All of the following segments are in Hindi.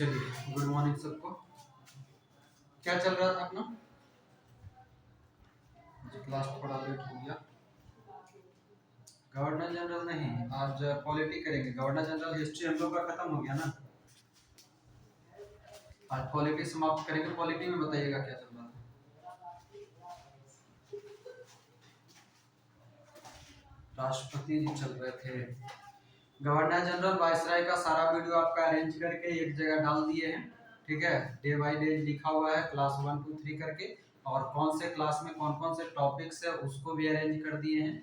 चलिए, गुड मॉर्निंग सबको। क्या चल रहा था अपना? क्लास थोड़ा लेट हो गया। गवर्नर जनरल नहीं, आज पॉलिटी करेंगे। गवर्नर जनरल हिस्ट्री हम लोग का खत्म हो गया ना। आज पॉलिटी समाप्त करेंगे। पॉलिटी में बताइएगा क्या चल रहा था। राष्ट्रपति जी चल रहे थे। गवर्नर जनरल वायसराय का सारा वीडियो आपका अरेंज करके एक जगह डाल दिए हैं। ठीक है, डे बाय डे लिखा हुआ है, क्लास 1 2 3 करके, और कौन से क्लास में कौन कौन से टॉपिक्स है उसको भी अरेंज कर दिए हैं।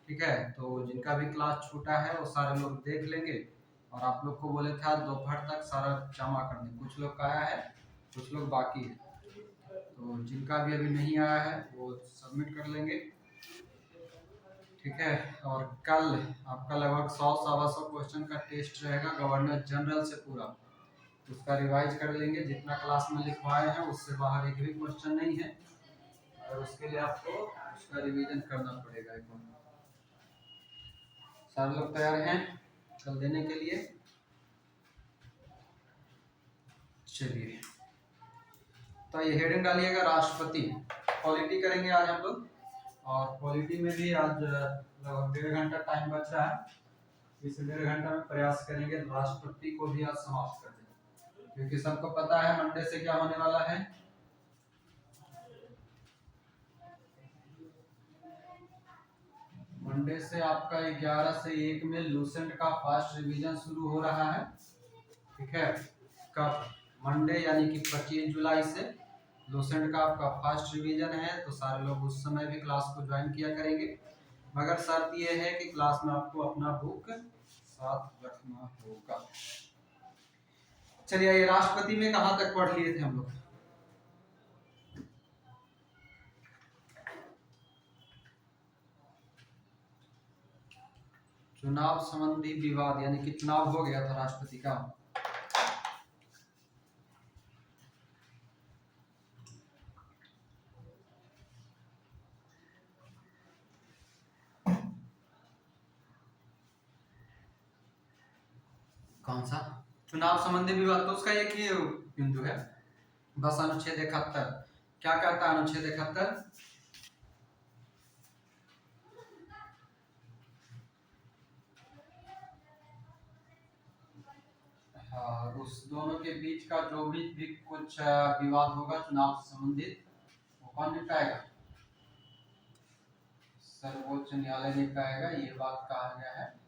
ठीक है, तो जिनका भी क्लास छूटा है वो सारे लोग देख लेंगे। और आप लोग को बोले थे आज दोपहर तक सारा जमा कर दें। कुछ लोग का आया है, कुछ लोग बाकी है, तो जिनका भी अभी नहीं आया है वो सबमिट कर लेंगे। ठीक है, और कल आपका लगभग 100 सवा 100 क्वेश्चन का टेस्ट रहेगा गवर्नर जनरल से पूरा। उसका रिवाइज कर लेंगे। जितना क्लास में लिखवाए हैं उससे बाहर एक भी क्वेश्चन नहीं है, और उसके लिए आपको उसका रिवीजन करना पड़ेगा एक बार। सारे लोग तैयार हैं कल देने के लिए? चलिए, तो ये हेडिंग डालिएगा राष्ट्रपति। पॉलिटी करेंगे आज हम लोग, और पॉलिटी में भी आज लगभग 1.5 घंटा टाइम बच रहा है। इस 1.5 घंटा में प्रयास करेंगे राष्ट्रपति को भी आज समाप्त कर दें, क्योंकि सबको पता है मंडे से क्या होने वाला है। मंडे से आपका 11 से 1 में लूसेंट का फास्ट रिवीजन शुरू हो रहा है। ठीक है, कब? मंडे यानी कि 25 जुलाई से लूसेंट का आपका फास्ट रिवीजन है, तो सारे लोग उस समय भी क्लास को ज्वाइन किया करेंगे। मगर शर्त यह है कि क्लास में आपको अपना बुक साथ रखना होगा। चलिए, ये राष्ट्रपति में कहां तक पढ़ लिए थे हम लोग? चुनाव संबंधी विवाद, यानी कि चुनाव हो गया था राष्ट्रपति का। कौन सा चुनाव संबंधी विवाद? तो उसका एक ही बिंदु है बस, अनुच्छेद 71। क्या कहता है अनुच्छेद 71? हाँ, उस दोनों के बीच का जो भी कुछ विवाद होगा चुनाव से संबंधित, वो कौन निपटाएगा? सर्वोच्च न्यायालय निपटाएगा। ये बात कहा गया है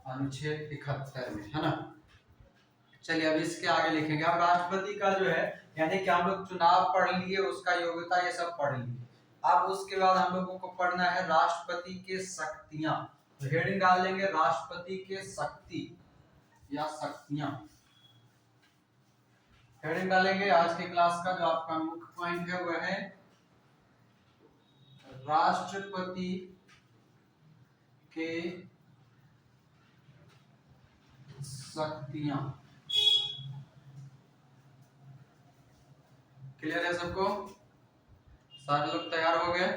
अनुच्छेद 71 में, है ना। चलिए, अब इसके आगे लिखेंगे। अब राष्ट्रपति का जो है, यानी कि हम लोग चुनाव पढ़ लिए, उसका योग्यता ये सब पढ़ लिए। अब उसके बाद हम लोगों को पढ़ना है राष्ट्रपति के शक्तियां। तो हेडिंग डाल देंगे राष्ट्रपति के शक्ति या शक्तियां। हेडिंग डालेंगे। आज की क्लास का जो आपका मुख्य पॉइंट है वह है राष्ट्रपति के शक्तियां। क्लियर है सबको? सारे लोग तैयार हो गए?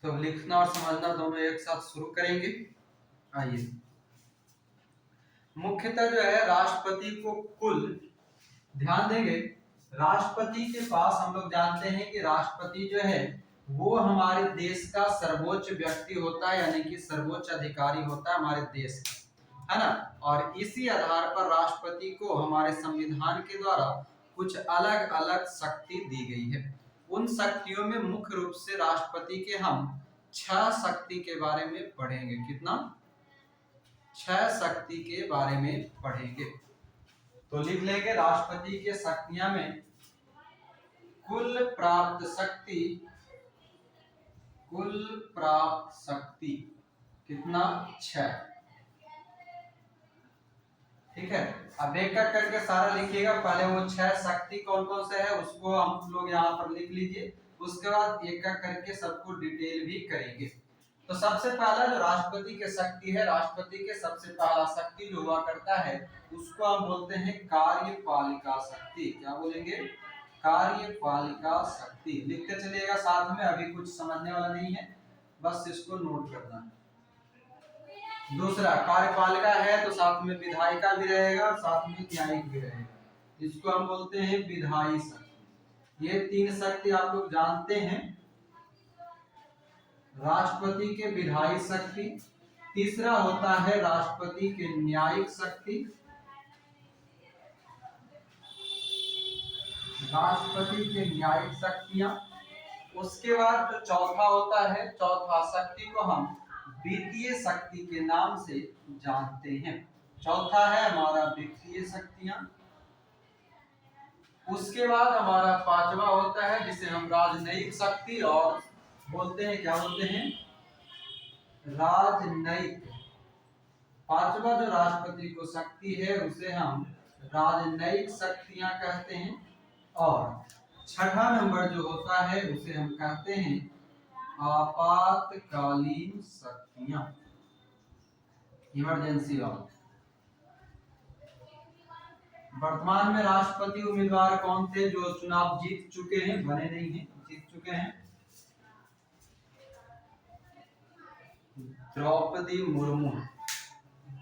तो लिखना और समझना दोनों एक साथ शुरू करेंगे। आइए, मुख्यतः जो है राष्ट्रपति को कुल, ध्यान देंगे, राष्ट्रपति के पास हम लोग जानते हैं कि राष्ट्रपति जो है वो हमारे देश का सर्वोच्च व्यक्ति होता है, यानी कि सर्वोच्च अधिकारी होता है हमारे देश का, है ना। और इसी आधार पर राष्ट्रपति को हमारे संविधान के द्वारा कुछ अलग अलग शक्ति दी गई है। उन शक्तियों में मुख्य रूप से राष्ट्रपति के हम 6 शक्ति के बारे में पढ़ेंगे। कितना? 6 शक्ति के बारे में पढ़ेंगे। तो लिख लेंगे राष्ट्रपति के शक्तियां में कुल प्राप्त शक्ति, कुल प्राप्त शक्ति कितना? 6। ठीक है, अब एक एक करके सारा लिखिएगा। पहले वो 6 शक्ति कौन कौन से है उसको हम लोग यहाँ पर लिख लीजिए। उसके बाद एक एक करके सबको डिटेल भी करेंगे। तो सबसे पहला जो राष्ट्रपति के शक्ति है, राष्ट्रपति के सबसे पहला शक्ति जो हुआ करता है उसको हम बोलते हैं कार्यपालिका शक्ति। क्या बोलेंगे? कार्यपालिका शक्ति। लिखते चलिएगा साथ में, अभी कुछ समझने वाला नहीं है, बस इसको नोट करना है। दूसरा कार्यपालिका है तो साथ में विधायिका भी रहेगा और साथ में न्यायिक भी रहेगा। इसको हम बोलते हैं विधायी शक्ति। ये तीन शक्ति आप लोग जानते हैं, राष्ट्रपति के विधायी शक्ति, तीसरा होता है राष्ट्रपति के न्यायिक शक्ति, राष्ट्रपति के न्यायिक शक्तियां। उसके बाद जो चौथा होता है, चौथा शक्ति को हम वित्तीय शक्ति के नाम से जानते हैं। चौथा है हमारा वित्तीय शक्तियां। उसके बाद हमारा पांचवा होता है जिसे हम राजनयिक शक्ति और बोलते हैं, क्या बोलते हैं, राजनयिक। पांचवा जो राष्ट्रपति को शक्ति है उसे हम राजनयिक शक्तियां कहते हैं। और छठा नंबर जो होता है उसे हम कहते हैं आपातकालीन शक्तियां, इमरजेंसी वाला। वर्तमान में राष्ट्रपति उम्मीदवार कौन थे जो चुनाव जीत चुके हैं? बने नहीं हैं, जीत चुके हैं। द्रौपदी मुर्मू।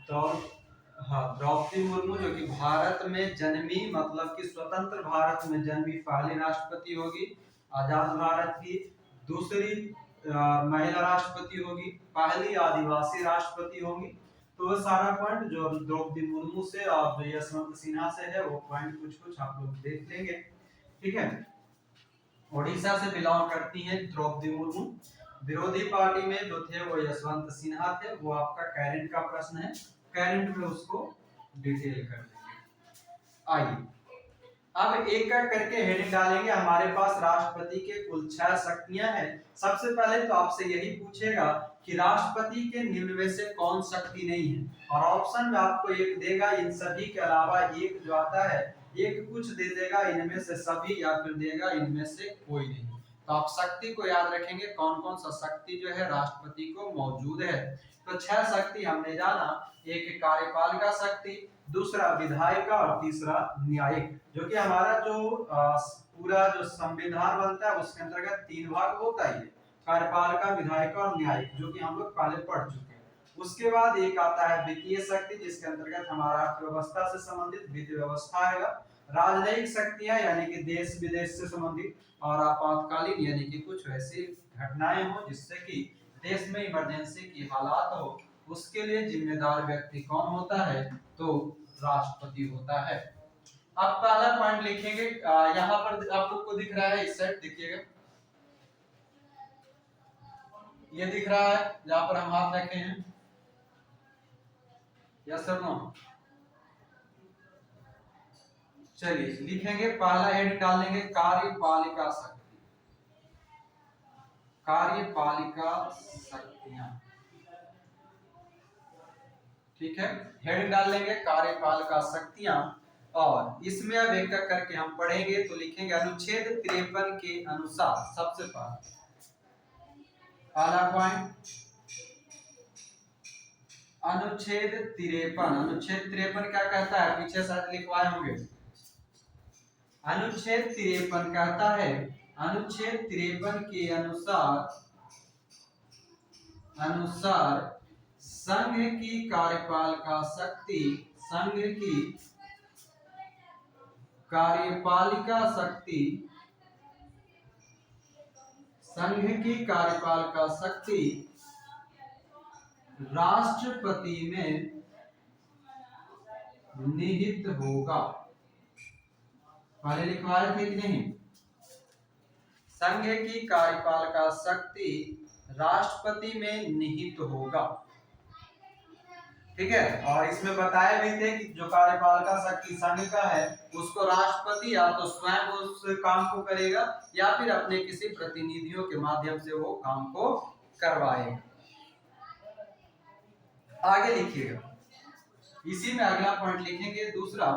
द्रौपदी मुर्मू जो कि भारत में जन्मी, मतलब कि स्वतंत्र भारत में जन्मी पहली राष्ट्रपति होगी, आजाद भारत की दूसरी महिला राष्ट्रपति होगी, पहली आदिवासी राष्ट्रपति होगी। तो वो सारा पॉइंट जो द्रौपदी मुर्मू से और जो यशवंत सिन्हा से है वो पॉइंट कुछ कुछ आप लोग देख लेंगे, ठीक है। ओडिशा से बिलोंग करती हैं द्रौपदी मुर्मू। विरोधी पार्टी में जो थे वो यशवंत सिन्हा थे। वो आपका कैरेंट का प्रश्न है, कैरेंट में उसको डिटेल कर देंगे। आइए अब एक एक करके हेडिंग डालेंगे। हमारे पास राष्ट्रपति के कुल 6 शक्तियां हैं। सबसे पहले तो आपसे यही पूछेगा कि राष्ट्रपति के निम्न में से कौन शक्ति नहीं है, और ऑप्शन में आपको एक देगा, इन सभी के अलावा एक जो आता है, एक कुछ दे देगा, इनमें से सभी, या फिर देगा इनमें से कोई नहीं। तो आप शक्ति को याद रखेंगे, कौन कौन सा शक्ति जो है राष्ट्रपति को मौजूद है। तो 6 शक्ति हमने जाना, एक कार्यपालिका शक्ति, दूसरा विधायिका और तीसरा न्यायिक। जो कि हमारा जो पूरा जो संविधान बनता है उसके अंतर्गत 3 भाग होता ही है, कार्यपालिका, विधायिका और न्यायिक, जो कि हम लोग पहले पढ़ चुके हैं। उसके बाद एक आता है वित्तीय शक्ति, जिसके अंतर्गत हमारा अर्थव्यवस्था से संबंधित वित्त व्यवस्था आएगा। राजनयिक शक्तियां यानी कि देश विदेश से संबंधित, और आपातकालीन यानी कि कुछ ऐसी घटनाएं हो जिससे कि देश में इमरजेंसी की हालात हो, उसके लिए जिम्मेदार व्यक्ति कौन होता है? तो राष्ट्रपति होता है। अब पहला पॉइंट लिखेंगे, यहाँ पर आप लोग को दिख रहा है, इस साइड देखिएगा, ये दिख रहा है जहां पर हम हाथ रखे हैं, यस सर नो? चलिए लिखेंगे, पहला हेड डालेंगे कार्यपालिका शक्ति, कार्यपालिका शक्तियां, ठीक है। हेड डाल लेंगे कार्यपालिका शक्तियां, और इसमें अब एक एक करके हम पढ़ेंगे। तो लिखेंगे अनुच्छेद 53 के अनुसार, सबसे पहला पॉइंट अनुच्छेद 53। अनुच्छेद 53 क्या कहता है? पीछे साथ लिखवाए होंगे। अनुच्छेद 53 कहता है, अनुच्छेद 53 के अनुसार संघ की कार्यपालिका शक्ति, संघ की कार्यपालिका शक्ति, संघ की कार्यपालिका शक्ति राष्ट्रपति में निहित होगा। पहले लिखवाए थे कि नहीं? संघ की कार्यपालिका शक्ति राष्ट्रपति में निहित होगा, ठीक है। और इसमें बताए भी थे कि जो कार्यपालिका शक्ति संघ का है उसको राष्ट्रपति या तो स्वयं उस काम को करेगा या फिर अपने किसी प्रतिनिधियों के माध्यम से वो काम को करवाएगा। आगे लिखिएगा, इसी में अगला पॉइंट लिखेंगे दूसरा,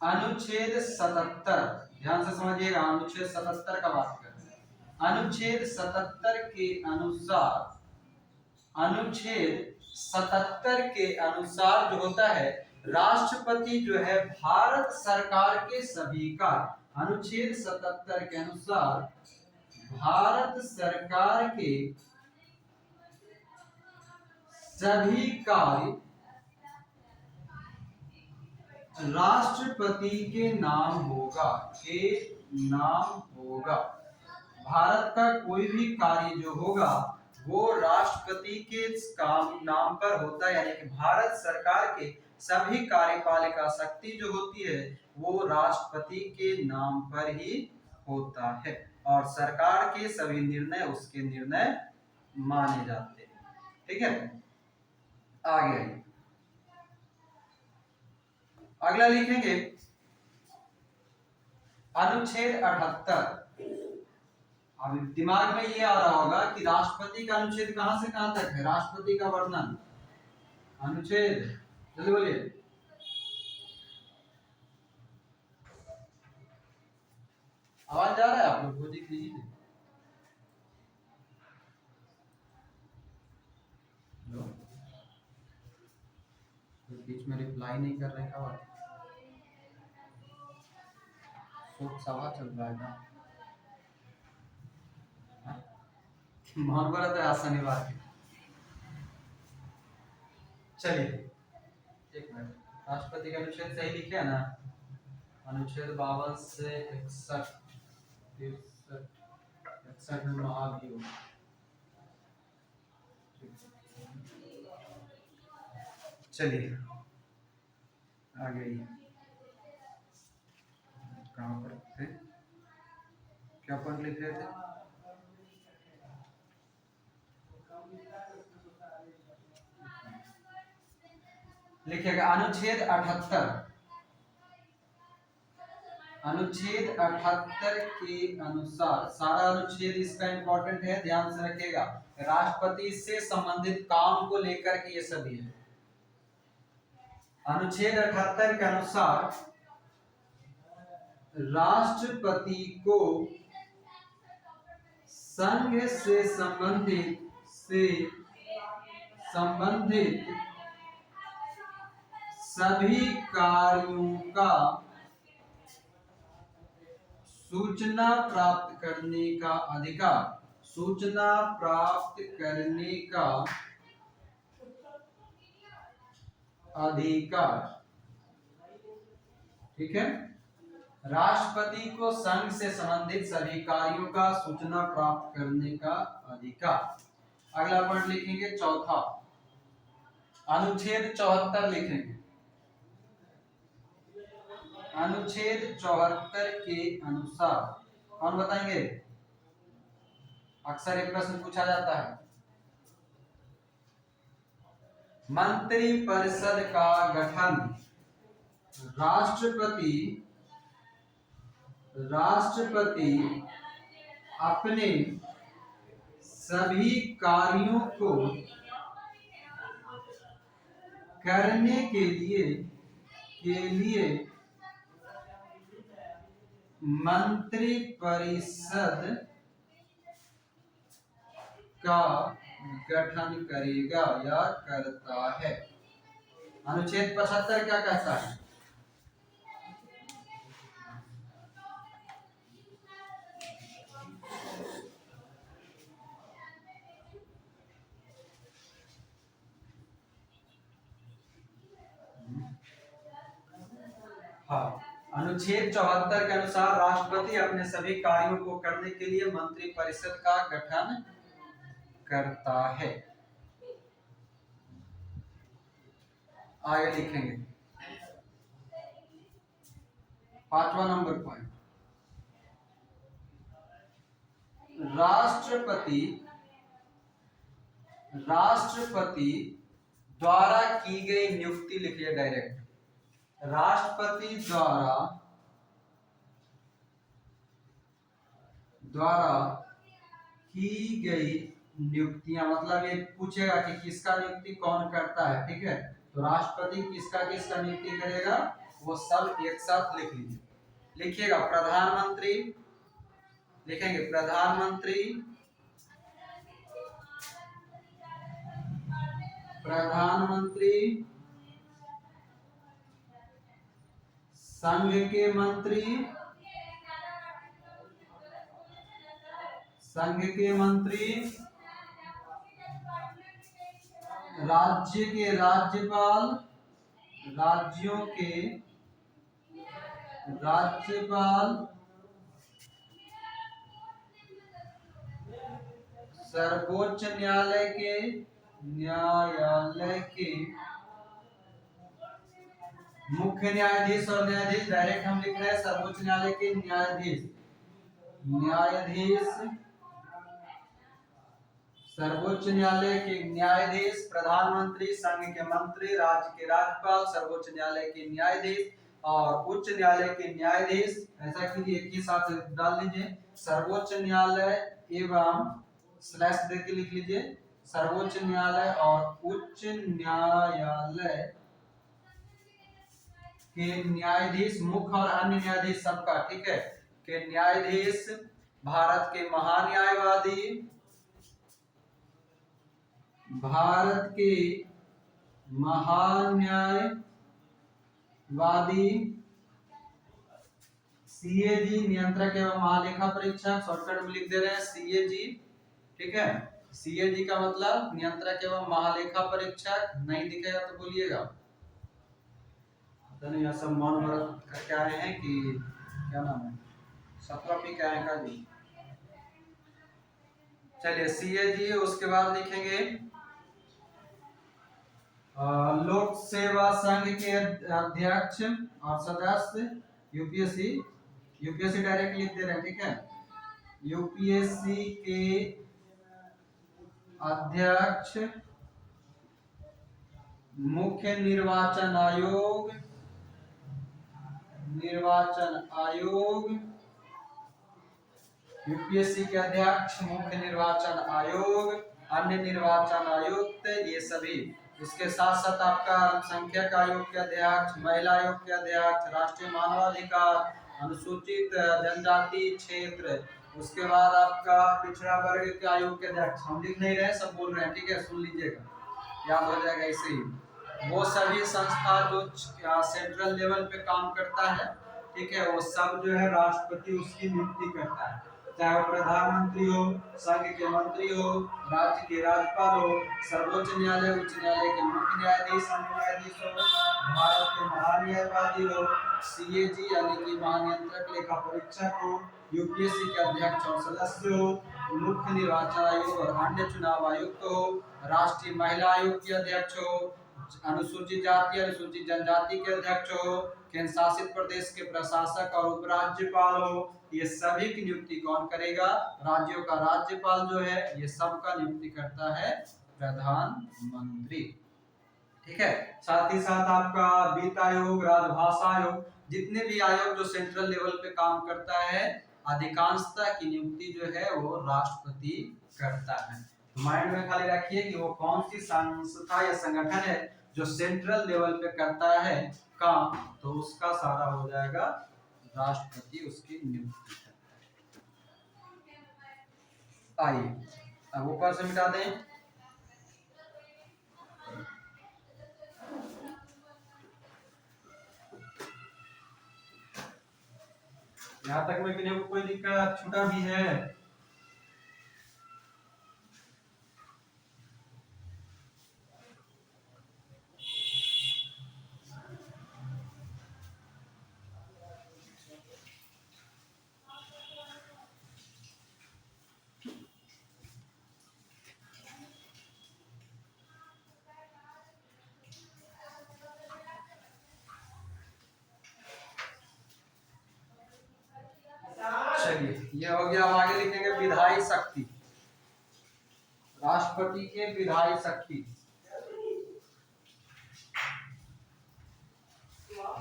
अनुच्छेद 77। ध्यान से समझिएगा, अनुच्छेद 77 का बात कर रहे हैं। अनुच्छेद 77 के अनुसार, अनुच्छेद 77 के अनुसार जो होता है, राष्ट्रपति जो है भारत सरकार के सभी कार्य, अनुच्छेद 77 के अनुसार भारत सरकार के सभी कार्य राष्ट्रपति के नाम होगा, भारत का कोई भी कार्य जो होगा वो राष्ट्रपति के नाम पर होता है, यानी कि भारत सरकार के सभी कार्यपालिका शक्ति जो होती है वो राष्ट्रपति के नाम पर ही होता है और सरकार के सभी निर्णय उसके निर्णय माने जाते हैं। ठीक है, आगे अगला लिखेंगे अनुच्छेद 78। अब दिमाग में ये आ रहा होगा कि राष्ट्रपति का अनुच्छेद कहां से कहां तक है, राष्ट्रपति का वर्णन अनुच्छेद, जल्दी बोलिए। आवाज जा रहा है आप लोग को, दिख लीजिए। तो बीच में रिप्लाई नहीं कर रहे हैं, शोक सभा चल रहा है ना, महाभारत है आज शनिवार के। चलिए एक मिनट, राष्ट्रपति का अनुच्छेद सही लिखे है ना, अनुच्छेद 52 से 61 में महाभियोग। चलिए आगे कहाँ पर थे, क्या पढ़ लिख रहे थे? लिखिएगा अनुच्छेद 78। अनुच्छेद 78 के अनुसार, सारा अनुच्छेद इसका इंपॉर्टेंट है, ध्यान से रखिएगा, राष्ट्रपति से संबंधित काम को लेकर के ये सभी है। अनुच्छेद 78 के अनुसार राष्ट्रपति को संघ से संबंधित सभी कार्यों का सूचना प्राप्त करने का अधिकार, ठीक है। राष्ट्रपति को संघ से संबंधित सभी कार्यों का सूचना प्राप्त करने का अधिकार। अगला पॉइंट लिखेंगे चौथा, अनुच्छेद 74 लिखेंगे। अनुच्छेद 74 के अनुसार, कौन बताएंगे? अक्सर एक प्रश्न पूछा जाता है, मंत्रिपरिषद का गठन राष्ट्रपति अपने सभी कार्यों को करने के लिए मंत्रिपरिषद का गठन करेगा या करता है। अनुच्छेद 75 क्या कहता है? हाँ, अनुच्छेद 74 के अनुसार राष्ट्रपति अपने सभी कार्यों को करने के लिए मंत्रिपरिषद का गठन करता है। आगे लिखेंगे 5वां नंबर पॉइंट, राष्ट्रपति द्वारा की गई नियुक्ति, लिखिए डायरेक्ट, राष्ट्रपति द्वारा की गई नियुक्तियां, मतलब ये पूछेगा कि किसका नियुक्ति कौन करता है, ठीक है। तो राष्ट्रपति किसका नियुक्ति करेगा वो सब एक साथ लिख लीजिए। लिखिएगा प्रधानमंत्री, लिखेंगे प्रधानमंत्री, संघ के मंत्री, राज्य के राज्यपाल, राज्यों के राज्यपाल सर्वोच्च न्यायालय के मुख्य न्यायाधीश और न्यायाधीश, डायरेक्ट हम लिख रहे हैं सर्वोच्च न्यायालय के न्यायाधीश, न्यायाधीश सर्वोच्च न्यायालय के न्यायाधीश, प्रधानमंत्री, संघ के मंत्री, राज्य के राज्यपाल, सर्वोच्च न्यायालय के न्यायाधीश और उच्च न्यायालय के न्यायाधीश। ऐसा कीजिए एक ही साथ डाल लीजिए, सर्वोच्च न्यायालय एवं स्लैश देके लिख लीजिए, सर्वोच्च न्यायालय और उच्च न्यायालय के न्यायाधीश, मुख्य और अन्य न्यायाधीश सबका, ठीक है, के न्यायाधीश, भारत के महान्यायवादी, भारत के महान्यायवादी, सीएजी नियंत्रक एवं महालेखा परीक्षक, शॉर्टकट में लिख दे रहे हैं सीएजी, ठीक है, सीएजी का मतलब नियंत्रक एवं महालेखा परीक्षक। नहीं दिखेगा तो बोलिएगा, नहीं ऐसा मन व्रत करके आए हैं कि क्या नाम है, 17 पे क्या है का जी। चलिए सीएजी, उसके बाद लिखेंगे लोक सेवा संघ के अध्यक्ष और सदस्य, यूपीएससी, यूपीएससी डायरेक्ट लिख दे रहे हैं, ठीक है, यूपीएससी के अध्यक्ष, मुख्य निर्वाचन आयोग, निर्वाचन आयोग, यूपीएससी के अध्यक्ष, मुख्य निर्वाचन आयोग, अन्य निर्वाचन आयुक्त, ये सभी। उसके साथ साथ आपका अल्पसंख्यक आयोग के अध्यक्ष, महिला आयोग के अध्यक्ष, राष्ट्रीय मानवाधिकार, अनुसूचित जनजाति क्षेत्र, उसके बाद आपका पिछड़ा वर्ग के आयोग के अध्यक्ष। हम लिख नहीं रहे, सब बोल रहे हैं, ठीक है, सुन लीजिएगा, याद हो जाएगा ऐसे ही। वो सभी संस्था जो सेंट्रल लेवल पे काम करता है, ठीक है, वो सब जो है राष्ट्रपति उसकी नियुक्ति करता है, चाहे वो प्रधानमंत्री हो, संघ के मंत्री हो, राज्य के राज्यपाल हो, सर्वोच्च न्यायालय, उच्च न्यायालय के मुख्य न्यायाधीश, अन्य न्यायाधीश हो, भारत के महान्यायवादी हो, सीएजी यानी कि महानियंत्रक लेखा परीक्षक हो, यूपीएससी के अध्यक्ष और सदस्य हो, मुख्य निर्वाचन आयोग और अन्य चुनाव आयुक्त हो, राष्ट्रीय महिला आयोग के अध्यक्ष हो, अनुसूचित जाति अनुसूचित जनजाति के अध्यक्ष हो, केंद्र शासित प्रदेश के प्रशासक और उपराज्यपाल हो, ये सभी की नियुक्ति कौन करेगा? राज्यों का राज्यपाल जो है ये सब का नियुक्ति करता है प्रधानमंत्री, ठीक है। साथ ही साथ आपका वित्त आयोग, राजभाषा आयोग, जितने भी आयोग जो सेंट्रल लेवल पे काम करता है, अधिकांशता की नियुक्ति जो है वो राष्ट्रपति करता है। माइंड में खाली रखिए कि वो कौन सी संस्था या संगठन है जो सेंट्रल लेवल पे करता है काम, तो उसका सारा हो जाएगा राष्ट्रपति उसकी नियुक्ति करता है। आइए अब ऊपर से मिटा दें, यहाँ तक में किन्हीं को कोई दिक्कत छूटा भी है? चलिए ये हो गया। अब आगे लिखेंगे विधायी शक्ति, राष्ट्रपति के विधायी शक्ति।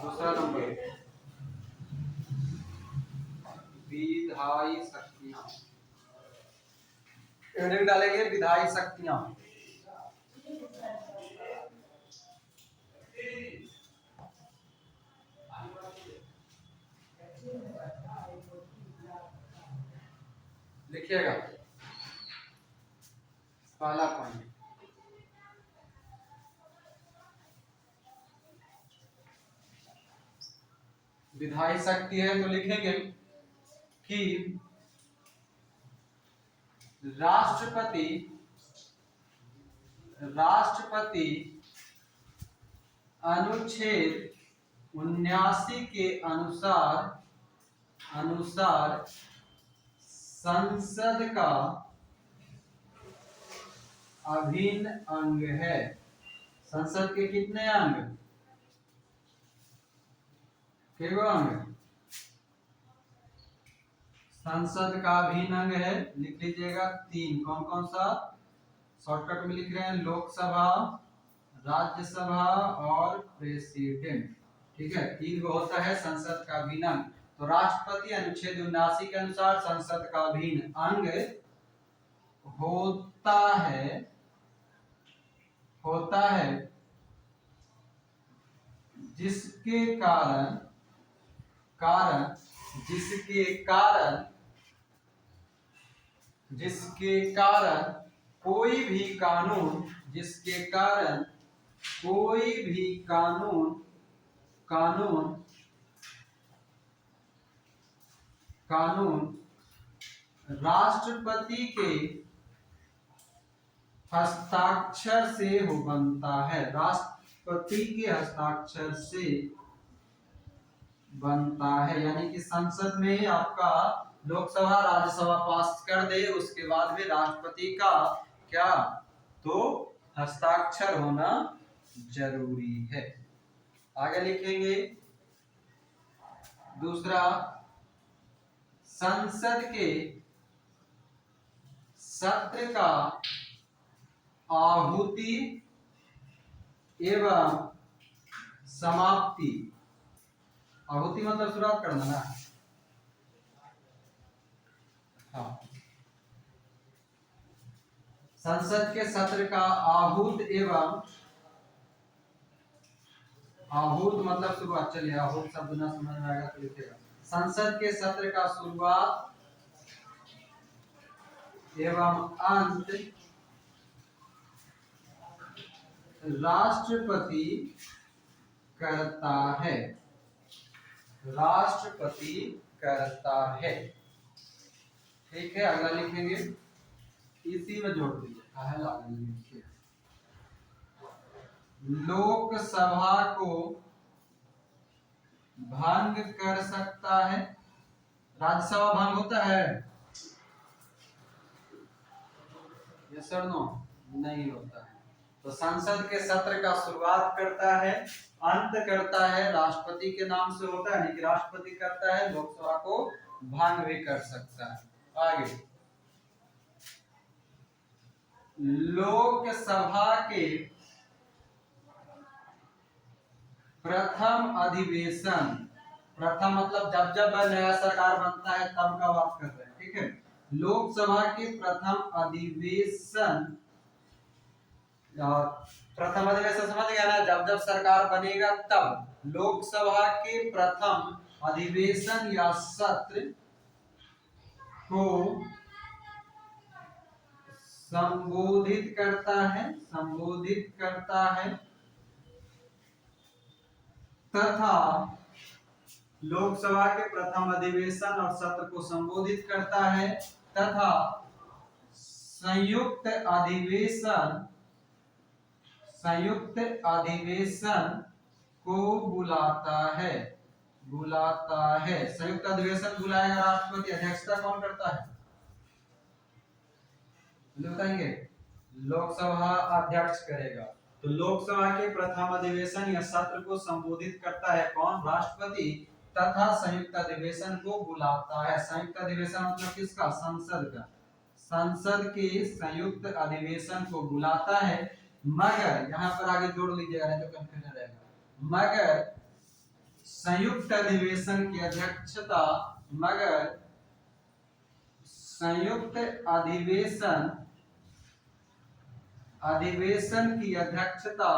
दूसरा नंबर विधायी शक्तियां, हेडिंग डालेंगे विधायी शक्तियां। लिखिएगा पहला पॉइंट, विधायी शक्ति है तो लिखेंगे कि राष्ट्रपति राष्ट्रपति अनुच्छेद 79 के अनुसार संसद का अभिन्न अंग है। संसद के कितने अंग? कितने अंग? संसद का अभिन्न अंग है, लिख लीजिएगा 3। कौन कौन सा? शॉर्टकट में लिख रहे हैं, लोकसभा, राज्यसभा और प्रेसिडेंट। ठीक है, 3 को होता है संसद का अभिन्न अंग। तो राष्ट्रपति अनुच्छेद 79 के अनुसार संसद का अभिन्न अंग होता है जिसके कारण कोई भी कानून राष्ट्रपति के हस्ताक्षर से बनता है। राष्ट्रपति के हस्ताक्षर से बनता है, यानी कि संसद में आपका लोकसभा राज्यसभा पास कर दे, उसके बाद भी राष्ट्रपति का क्या तो हस्ताक्षर होना जरूरी है। आगे लिखेंगे दूसरा, संसद के सत्र का आहुति एवं समाप्ति। आहुति मतलब शुरुआत करना ना। हाँ, संसद के सत्र का आहूत मतलब शुरुआत। चलिए, आहूत शब्द ना समझ में आएगा तो लिखिएगा, संसद के सत्र का शुरुआत एवं अंत राष्ट्रपति करता है। ठीक है, अगला लिखेंगे, इसी में जोड़ दीजिए, लोकसभा को भंग कर सकता है। राज्यसभा भंग होता है? यस और नो? नहीं होता है। तो संसद के सत्र का शुरुआत करता है, अंत करता है, राष्ट्रपति के नाम से होता है, यानी कि राष्ट्रपति करता है, लोकसभा को भंग भी कर सकता है। आगे, लोकसभा के प्रथम अधिवेशन, प्रथम मतलब जब नया सरकार बनता है तब का बात कर रहे हैं। ठीक है, लोकसभा के प्रथम अधिवेशन समझ गया ना, जब सरकार बनेगा तब लोकसभा के प्रथम अधिवेशन या सत्र को संबोधित करता है तथा लोकसभा के प्रथम अधिवेशन और सत्र को संबोधित करता है तथा संयुक्त अधिवेशन को बुलाता है। संयुक्त अधिवेशन बुलाएगा राष्ट्रपति, अध्यक्षता कौन करता है बताएंगे? लोकसभा अध्यक्ष करेगा। तो लोकसभा के प्रथम अधिवेशन या सत्र को संबोधित करता है कौन? राष्ट्रपति, तथा संयुक्त अधिवेशन को बुलाता है। संयुक्त अधिवेशन मतलब किसका? संसद का। संसद के संयुक्त अधिवेशन को बुलाता है, मगर यहाँ पर आगे जोड़ लीजिएगा नहीं तो कंफ्यूजन रहेगा। मगर संयुक्त अधिवेशन की अध्यक्षता अधिवेशन की अध्यक्षता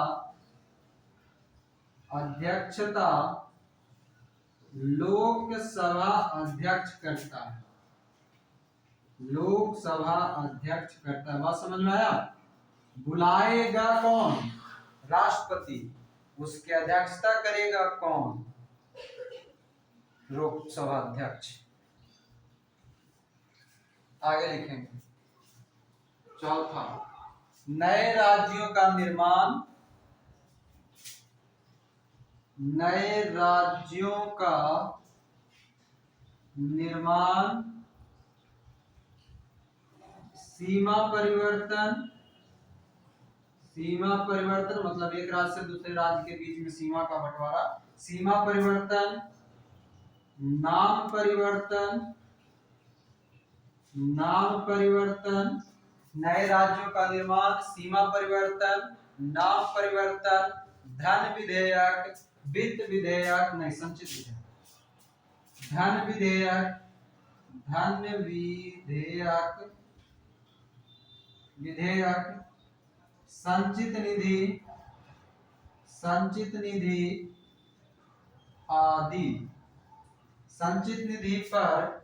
लोकसभा अध्यक्ष करता है। बात समझ में आया? बुलाएगा कौन? राष्ट्रपति। उसकी अध्यक्षता करेगा कौन? लोकसभा अध्यक्ष। आगे लिखेंगे चौथा, नए राज्यों का निर्माण, नए राज्यों का निर्माण, सीमा परिवर्तन, सीमा परिवर्तन मतलब एक राज्य से दूसरे राज्य के बीच में सीमा का बंटवारा, सीमा परिवर्तन, नाम परिवर्तन, नाम परिवर्तन, नए राज्यों का निर्माण, सीमा परिवर्तन, नाम परिवर्तन, धन विधेयक, वित्त विधेयक नहीं संचित विधेयक, धन विधेयक, धन विधेयक, विधेयक, संचित निधि, संचित निधि आदि। संचित निधि पर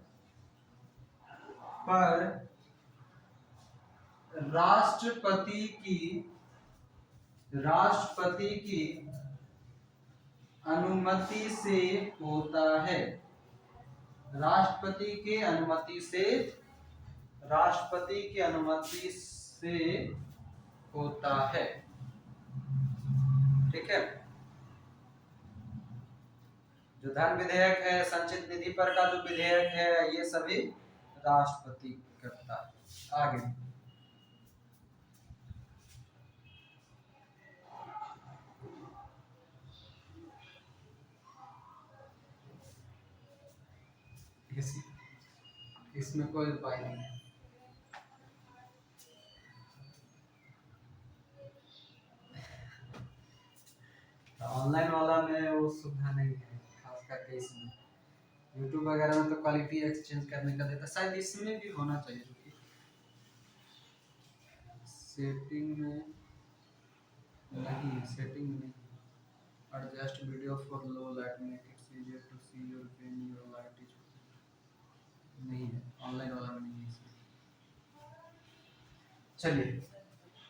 राष्ट्रपति की अनुमति से होता है, राष्ट्रपति की अनुमति से, राष्ट्रपति की अनुमति से होता है। ठीक है, जो धन विधेयक है, संचित निधि पर का जो विधेयक है, ये सभी राष्ट्रपति करता है। आगे इसमें कोई उपाय नहीं है। ऑनलाइन वाला में वो सुविधा नहीं है, खास करके इसमें यूट्यूब वगैरह में तो क्वालिटी एक्सचेंज करने का देता, शायद इसमें भी होना चाहिए। सेटिंग में नहीं, सेटिंग में adjust video for low light make it easier to see your when your light is नहीं है, ऑनलाइन वाला में नहीं है इसमें। चलिए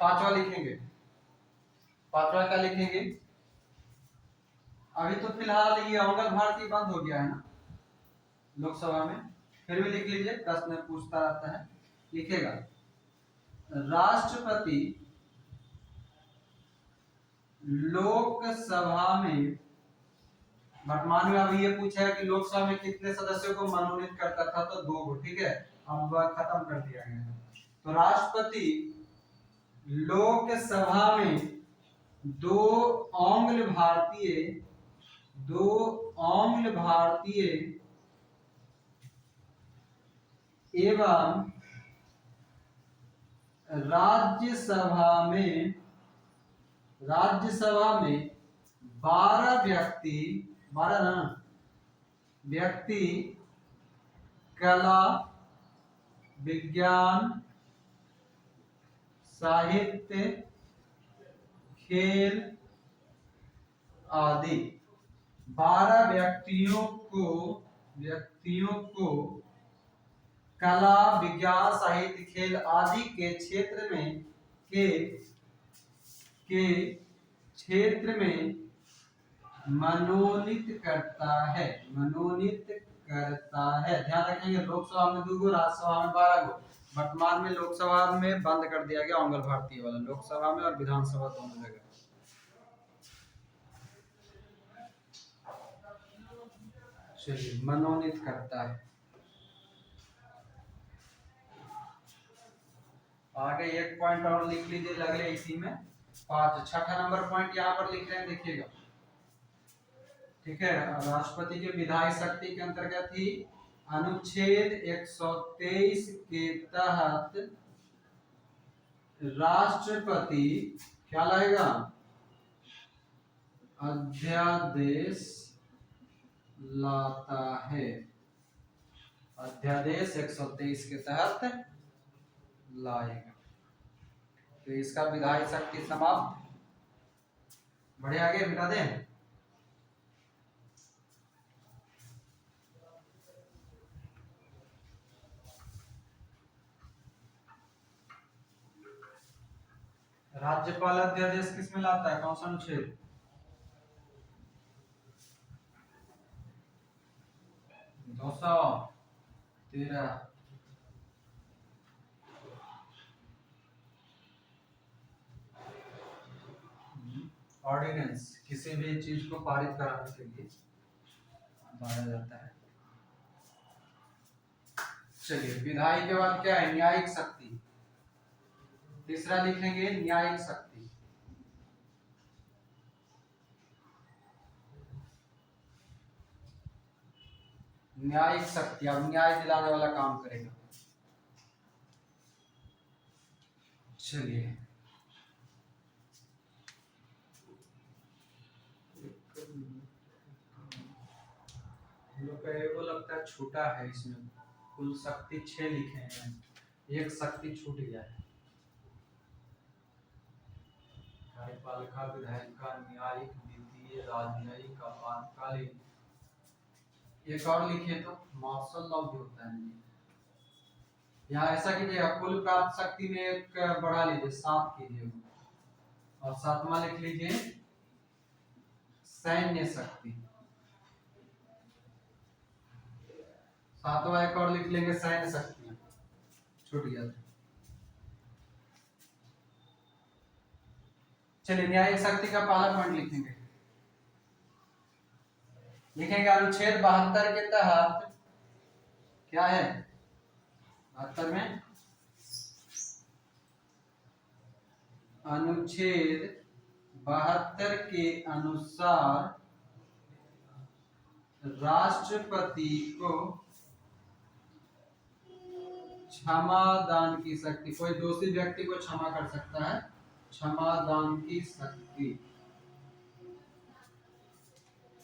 पांचवा लिखेंगे, पांचवा क्या लिखेंगे? अभी तो फिलहाल ये मंगल भारती बंद हो गया है ना लोकसभा में, फिर भी लिख लीजिए, प्रश्न पूछता रहता है। लिखेगा राष्ट्रपति लोकसभा में, वर्तमान में अभी ये पूछा है कि लोकसभा में कितने सदस्यों को मनोनीत करता था, तो 2 को। ठीक है, अब खत्म कर दिया गया है। तो राष्ट्रपति लोकसभा में 2 आंग्ल भारतीय एवं राज्यसभा में 12 व्यक्ति कला, विज्ञान, साहित्य, खेल आदि 12 व्यक्तियों को कला, विज्ञान, साहित्य, खेल आदि के क्षेत्र में मनोनीत करता है, ध्यान रखेंगे लोकसभा में 2 गो, राज्यसभा में 12 गो। वर्तमान में लोकसभा में बंद कर दिया गया मंगल भारती वाला, लोकसभा में और विधानसभा दोनों जगह। चलिए मनोनीत करता है। आगे एक पॉइंट और लिख लीजिए, अगले इसी में 5 छठा नंबर पॉइंट यहाँ पर लिख रहे हैं, देखिएगा। ठीक है, राष्ट्रपति की विधायी शक्ति के अंतर्गत ही अनुच्छेद 123 के तहत राष्ट्रपति क्या लाएगा? अध्यादेश लाता है, अध्यादेश 123 के तहत लाएगा। तो इसका विधायी शक्ति समाप्त। बढ़े आगे, मिटा दें। राज्यपाल अध्यादेश किसमें लाता है, कौन सा अनुच्छेद? 213। ऑर्डिनेंस किसी भी चीज को पारित कराने के लिए लाया जाता है। चलिए, विधायी के बाद क्या है? न्यायिक शक्ति। तीसरा लिखेंगे न्यायिक शक्ति। न्यायिक शक्ति अब न्याय दिलाने वाला काम करेगा। चलिए, लोग का एगो लगता है छोटा है, इसमें कुल शक्ति 6 लिखे हैं, एक शक्ति छूट गया है। कार्यपालिका, विधायिका, न्यायिक, वित्तीय, राजनयिक, आपातकालीन। एक और लिखे तो मार्शल लॉ भी होता है। यहाँ ऐसा कीजिएगा, कुल प्राप्त शक्ति में एक बढ़ा लीजिए, 7 कीजिए और 7वां लिख लीजिए सैन्य शक्ति। 7वां एक और लिख लेंगे सैन्य शक्ति, छूट गया था। चलिए, न्यायिक शक्ति का पहला पॉइंट लिखेंगे। लिखेंगे अनुच्छेद 72 के तहत क्या है? 72 में अनुच्छेद 72 के अनुसार राष्ट्रपति को क्षमा दान की शक्ति, कोई दोषी व्यक्ति को क्षमा कर सकता है, क्षमा दान की शक्ति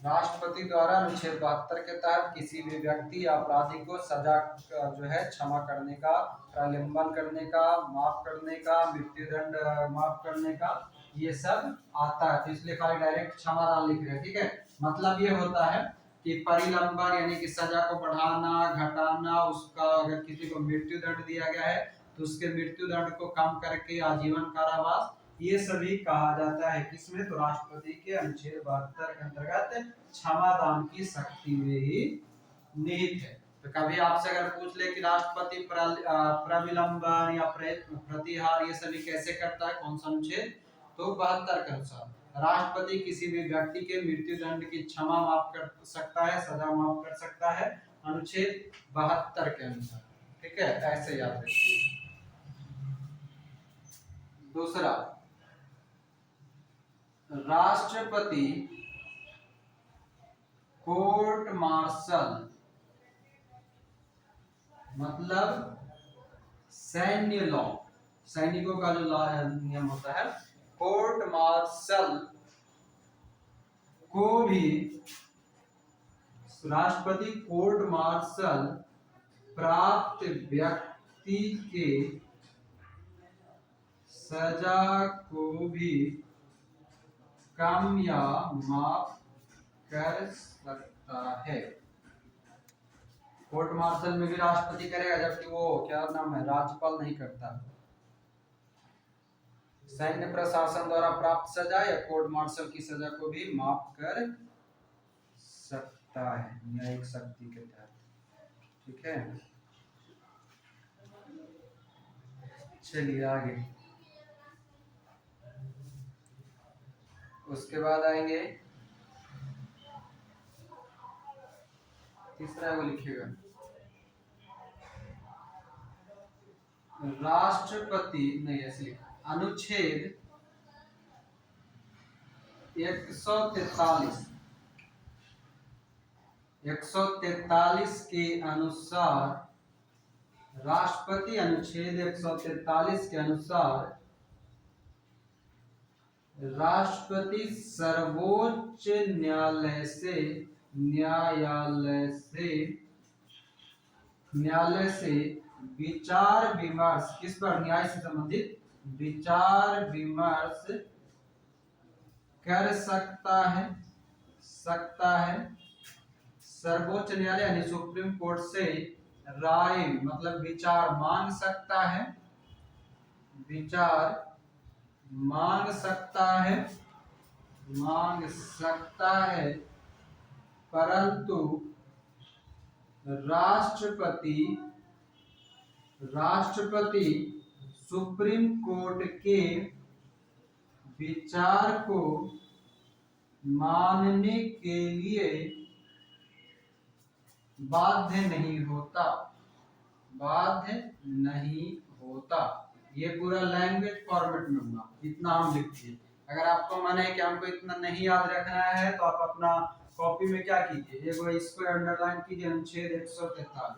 राष्ट्रपति द्वारा अनुच्छेद 72 के तहत किसी भी व्यक्ति या अपराधी को सजा जो है क्षमा करने का, प्रलंबन करने का, माफ करने का, मृत्युदंड माफ करने का, ये सब आता है। तो इसलिए खाली डायरेक्ट क्षमादान लिख रहे हैं। ठीक है, मतलब ये होता है कि परिलंबन यानी कि सजा को बढ़ाना, घटाना, उसका अगर किसी को मृत्युदंड दिया गया है तो उसके मृत्युदंड को कम करके आजीवन कारावास, ये सभी कहा जाता है किसमें? तो राष्ट्रपति के अनुच्छेद 72 के अंतर्गत क्षमादान की शक्ति में ही निहित है। तो कभी आपसे अगर पूछ ले कि राष्ट्रपति प्रविलंबन या प्रतिहार ये सभी कैसे करता है, कौन सा अनुच्छेद? तो 72 के अनुसार राष्ट्रपति किसी भी व्यक्ति के मृत्युदंड की क्षमा माफ कर सकता है, सजा माफ कर सकता है, अनुच्छेद 72 के अनुसार। ठीक है, ऐसे याद रखिए। दूसरा, राष्ट्रपति कोर्ट मार्शल मतलब सैन्य लॉ, सैनिकों का जो नियम होता है, कोर्ट मार्शल को भी राष्ट्रपति कोर्ट मार्शल प्राप्त व्यक्ति के सजा को भी कम या माफ कर सकता है। कोर्ट मार्शल में भी राष्ट्रपति करेगा, जबकि वो क्या नाम है, राज्यपाल नहीं करता। सैन्य प्रशासन द्वारा प्राप्त सजा या कोर्ट मार्शल की सजा को भी माफ कर सकता है न्यायिक शक्ति के तहत। ठीक है, चलिए आगे। उसके बाद आएंगे तीसरा, वो लिखिएगा राष्ट्रपति नहीं, ऐसे लिखा अनुच्छेद 143 के अनुसार राष्ट्रपति, अनुच्छेद 143 के अनुसार राष्ट्रपति सर्वोच्च न्यायालय से विचार विमर्श, किस पर? न्याय से संबंधित विचार विमर्श कर सकता है सर्वोच्च न्यायालय यानी सुप्रीम कोर्ट से राय मतलब विचार मांग सकता है, विचार मांग सकता है, परंतु राष्ट्रपति सुप्रीम कोर्ट के विचार को मानने के लिए बाध्य नहीं होता, बाध्य नहीं होता। ये पूरा लैंग्वेज फॉर्मेट में हुआ, इतना हम लिखिए। अगर आपको मन है कि हमको इतना नहीं याद रखना है तो आप अपना कॉपी में क्या कीजिए, एक बार इसको अंडरलाइन कीजिए, अनुच्छेद 143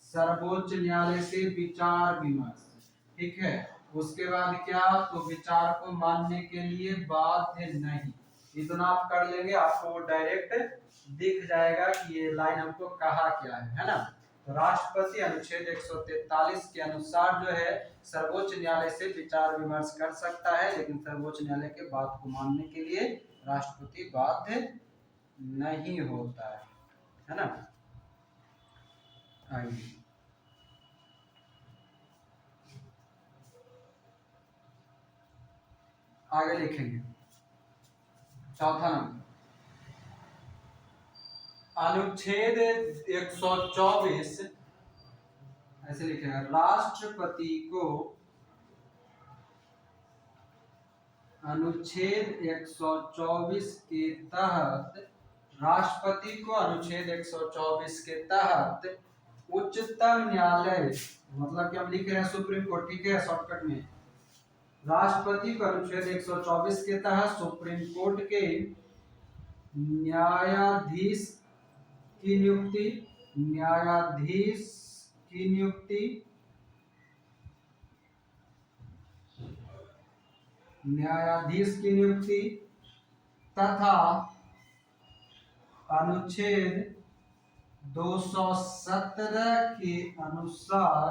सर्वोच्च न्यायालय से विचार विमर्श, ठीक है। उसके बाद क्या, तो विचार को मानने के लिए बाध्य नहीं, इतना आप कर लेंगे, आपको डायरेक्ट दिख जाएगा कि ये लाइन हमको कहा क्या है ना। तो राष्ट्रपति अनुच्छेद 143 के अनुसार जो है सर्वोच्च न्यायालय से विचार विमर्श कर सकता है, लेकिन सर्वोच्च न्यायालय के बात को मानने के लिए राष्ट्रपति बाध्य नहीं होता है ना। आइए आगे लिखेंगे। चौथा नंबर, अनुच्छेद 124 ऐसे लिखेगा, राष्ट्रपति को अनुच्छेद 124 के तहत, राष्ट्रपति को अनुच्छेद 124 के तहत उच्चतम न्यायालय, मतलब कि हम लिख रहे हैं सुप्रीम कोर्ट, ठीक है, शॉर्टकट में, राष्ट्रपति को अनुच्छेद 124 के तहत सुप्रीम कोर्ट के न्यायाधीश की नियुक्ति, न्यायाधीश की नियुक्ति, न्यायाधीश की नियुक्ति तथा अनुच्छेद 217 के अनुसार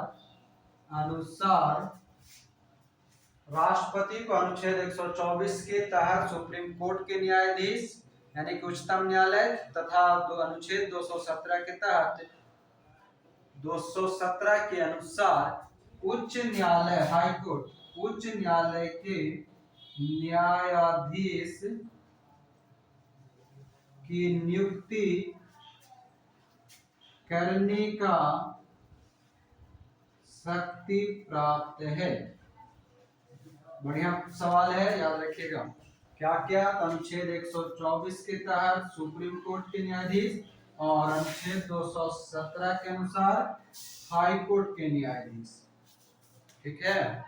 राष्ट्रपति को अनुच्छेद 124 के तहत सुप्रीम कोर्ट के न्यायाधीश यानी कि उच्चतम न्यायालय तथा अनुच्छेद 217 के तहत 217 के अनुसार उच्च न्यायालय, हाई कोर्ट, उच्च न्यायालय के न्यायाधीश की नियुक्ति करने का शक्ति प्राप्त है। बढ़िया सवाल है, याद रखिएगा। क्या क्या, अनुच्छेद 124 के तहत सुप्रीम कोर्ट के न्यायाधीश और अनुच्छेद 217 के अनुसार हाई कोर्ट के न्यायाधीश, ठीक है।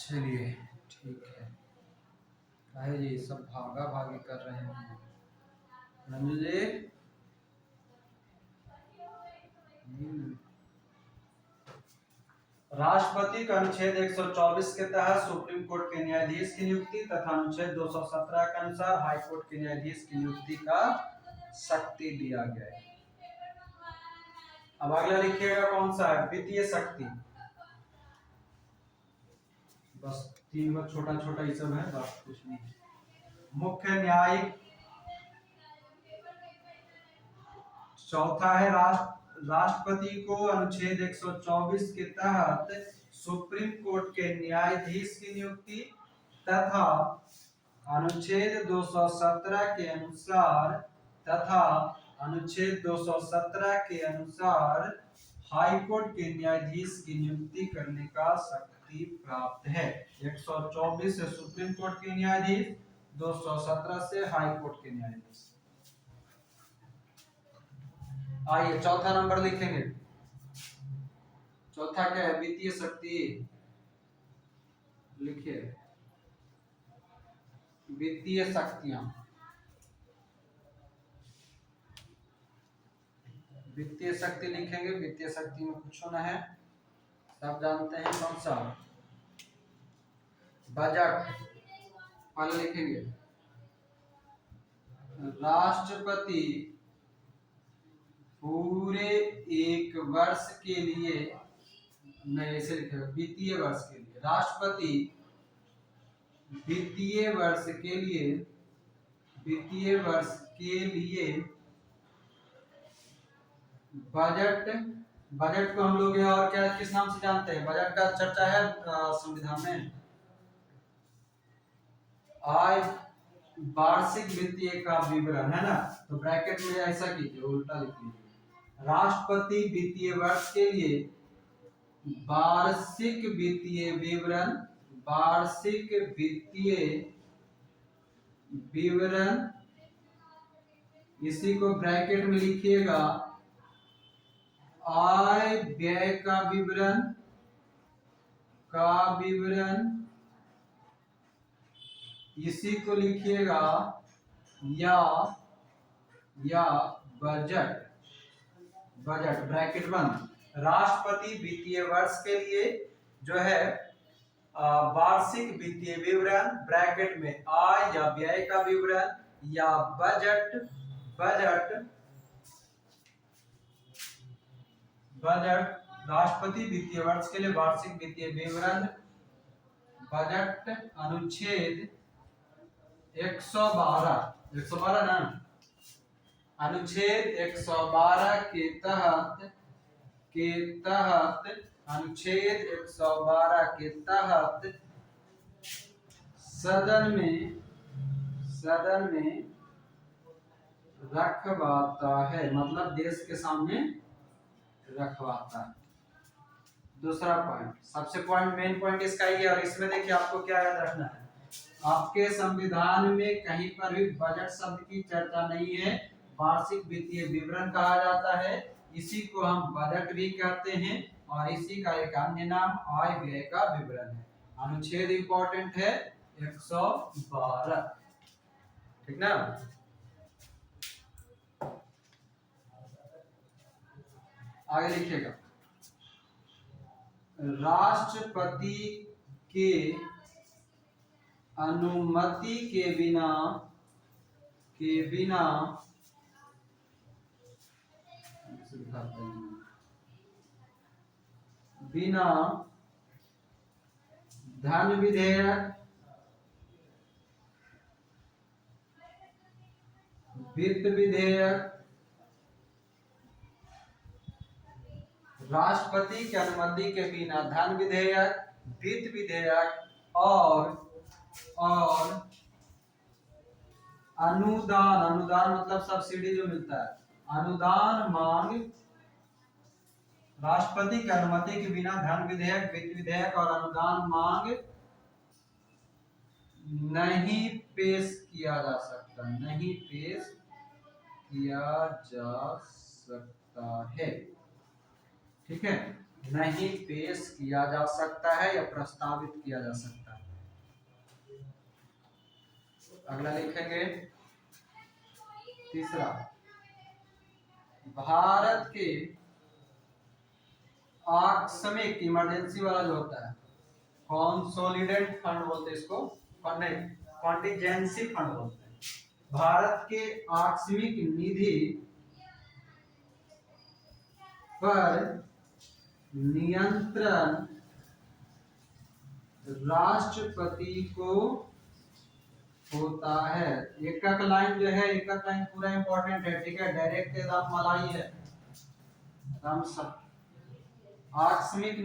चलिए ठीक है, भाई जी सब भागा भागी कर रहे हैं रंजू जी। राष्ट्रपति का अनुच्छेद 124 के तहत सुप्रीम कोर्ट के न्यायाधीश की नियुक्ति तथा अनुच्छेद 217 के अनुसार हाई कोर्ट के न्यायाधीश की नियुक्ति का शक्ति दिया गया है। अब अगला लिखिएगा कौन सा है, वित्तीय शक्ति। बस 3 बार छोटा छोटा ही सब है, बस कुछ नहीं। मुख्य न्यायिक, चौथा है राष्ट्रपति को अनुच्छेद 124 के तहत सुप्रीम कोर्ट के न्यायाधीश की नियुक्ति तथा अनुच्छेद 217 के अनुसार के अनुसार हाई कोर्ट के न्यायाधीश की नियुक्ति करने का शक्ति प्राप्त है। 124 से सुप्रीम कोर्ट के न्यायाधीश, 217 से हाई कोर्ट के न्यायाधीश। आइए चौथा नंबर लिखेंगे। चौथा क्या है, वित्तीय शक्ति। लिखिए वित्तीय शक्तियां, वित्तीय शक्ति लिखेंगे। वित्तीय शक्ति में कुछ होना है, सब जानते हैं कौन सा, बजट। पहले लिखेंगे राष्ट्रपति पूरे एक वर्ष के लिए, नहीं ऐसे लिखेगा वित्तीय वर्ष के लिए, राष्ट्रपति वित्तीय वर्ष के लिए बजट को हम लोग और क्या किस नाम से जानते हैं, बजट का चर्चा है संविधान में, आय वार्षिक वित्तीय का विवरण, है ना। तो ब्रैकेट में ऐसा कीजिए, उल्टा लिख लीजिए, राष्ट्रपति वित्तीय वर्ष के लिए वार्षिक वित्तीय विवरण, वार्षिक वित्तीय विवरण, इसी को ब्रैकेट में लिखिएगा, आय व्यय का विवरण इसी को लिखिएगा, या बजट ब्रैकेट बंद। राष्ट्रपति वित्तीय वर्ष के लिए जो है वार्षिक वित्तीय विवरण ब्रैकेट में आय या व्यय का विवरण या बजट राष्ट्रपति वित्तीय वर्ष के लिए वार्षिक वित्तीय विवरण बजट अनुच्छेद 112 ना, अनुच्छेद 112 के तहत अनुच्छेद 112 के तहत सदन में रखवाता है, मतलब देश के सामने रखवाता है। दूसरा पॉइंट, सबसे पॉइंट मेन पॉइंट इसका ही है, और इसमें देखिए आपको क्या याद रखना है, आपके संविधान में कहीं पर भी बजट शब्द की चर्चा नहीं है, वार्षिक वित्तीय विवरण कहा जाता है, इसी को हम बजट भी कहते हैं, और इसी का एक अन्य नाम आय व्यय का विवरण है। अनुच्छेद इंपॉर्टेंट है 112, ठीक ना। आगे लिखिएगा, राष्ट्रपति के अनुमति के बिना धन विधेयक, वित्त विधेयक, राष्ट्रपति की अनुमति के बिना धन विधेयक, वित्त विधेयक और अनुदान मतलब सब्सिडी जो मिलता है, अनुदान मांग, राष्ट्रपति की अनुमति के बिना धन विधेयक, वित्त विधेयक और अनुदान मांग नहीं पेश किया जा सकता है, ठीक है, नहीं पेश किया जा सकता है या प्रस्तावित किया जा सकता है। अगला लिखेंगे, तीसरा, भारत के आकस्मिक इमरजेंसी वाला जो होता है, कॉन्सोलिडेंट फंड बोलते हैं इसको, कॉन्टिजेंसी फंड बोलते हैं, भारत के आकस्मिक निधि पर नियंत्रण राष्ट्रपति को होता है। एक लाइन जो है, एक लाइन पूरा इंपॉर्टेंट है, ठीक है, डायरेक्ट एकदम मलाई है, एकदम सब। आकस्मिक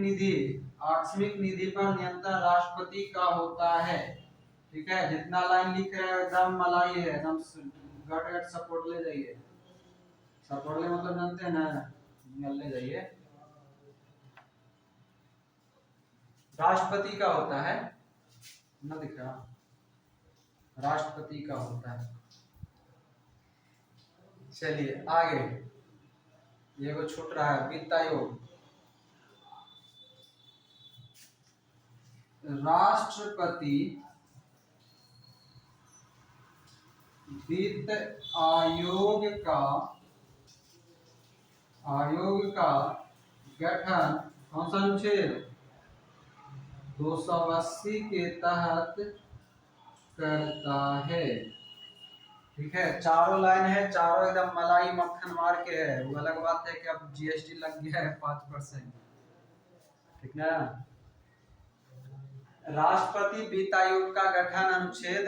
निधि पर नियंत्रण राष्ट्रपति का होता है, ठीक है, जितना लाइन लिख रहे हैं एकदम मलाई है, एकदम गट सपोर्ट ले जाइए, सपोर्ट ले मतलब जानते हैं ना, ले जाइए। राष्ट्रपति का होता है ना, दिख रहा, राष्ट्रपति का होता है। चलिए आगे, ये वो छूट रहा है, वित्त आयोग, राष्ट्रपति वित्त आयोग का गठन कौन सा अनुच्छेद 280 के तहत करता है, ठीक है। चारों लाइन है, चारों एकदम मलाई मक्खन मार के है, वो अलग बात है कि अब जीएसटी लग गया है 5%, ठीक ना। राष्ट्रपति वित्त आयोग का गठन अनुच्छेद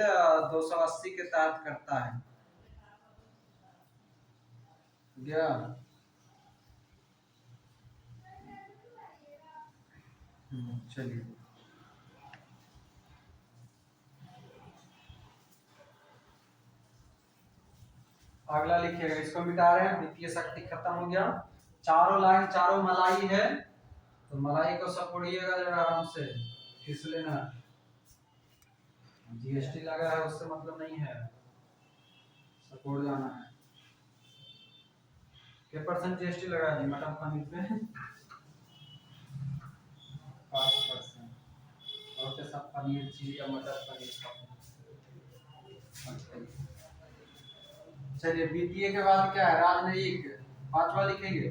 280 के तहत करता है, क्या चलिए अगला लिखिएगा, इसको मिटा रहे हैं, वित्तीय शक्ति खत्म हो गया, चारों लाइन चारों मलाई है, तो मलाई को सपोड़िएगा जरा आराम से, खींच लेना। जीएसटी लगा है उससे मतलब नहीं है, सपोर्ट जाना है। क्या परसेंट जीएसटी लगा है जी मटन पनीर पे? 5%। और के सब पनीर चिली या मटर पनीर खाते हैं। चलिए वित्तीय के बाद क्या है, राजनयिक, पांचवा लिखेंगे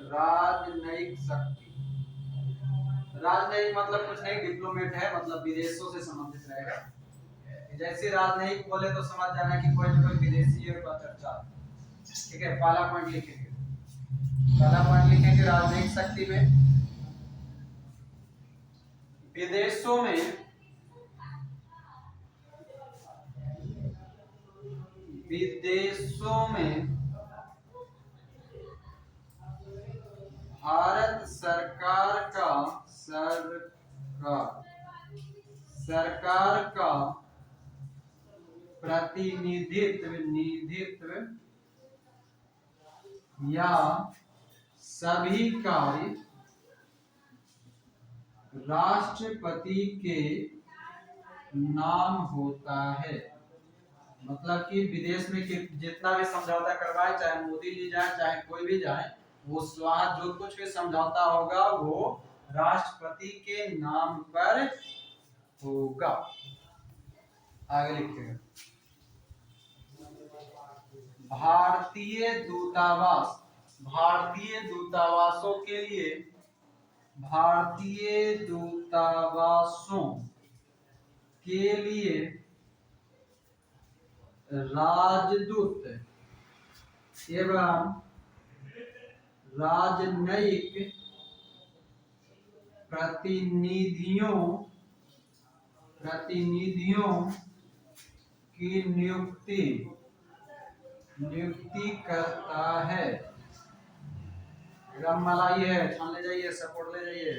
राजनयिक शक्ति। राजनयिक मतलब कुछ नहीं, डिप्लोमेट है, मतलब विदेशों से संबंधित रहेगा। जैसे राजनयिक बोले तो समझ जाना कि कोई ना कोई विदेशी है का चर्चा। ठीक है, पहला पॉइंट लिखेंगे, पहला पॉइंट लिखेंगे राजनयिक शक्ति में। विदेशों में विदेशों में भारत सरकार का प्रतिनिधित्व या सभी कार्य राष्ट्रपति के नाम होता है। मतलब कि विदेश में जितना भी समझौता करवाए, चाहे मोदी जी जाए चाहे कोई भी जाए, वो वहां जो कुछ भी समझौता होगा वो राष्ट्रपति के नाम पर होगा। आगे लिखिएगा, भारतीय दूतावास, भारतीय दूतावासों के लिए, भारतीय दूतावासों के लिए राजदूत एवं राजनयिक प्रतिनिधियों की नियुक्ति करता है। गम मलाई है, छान ले जाइए, सपोर्ट ले जाइए।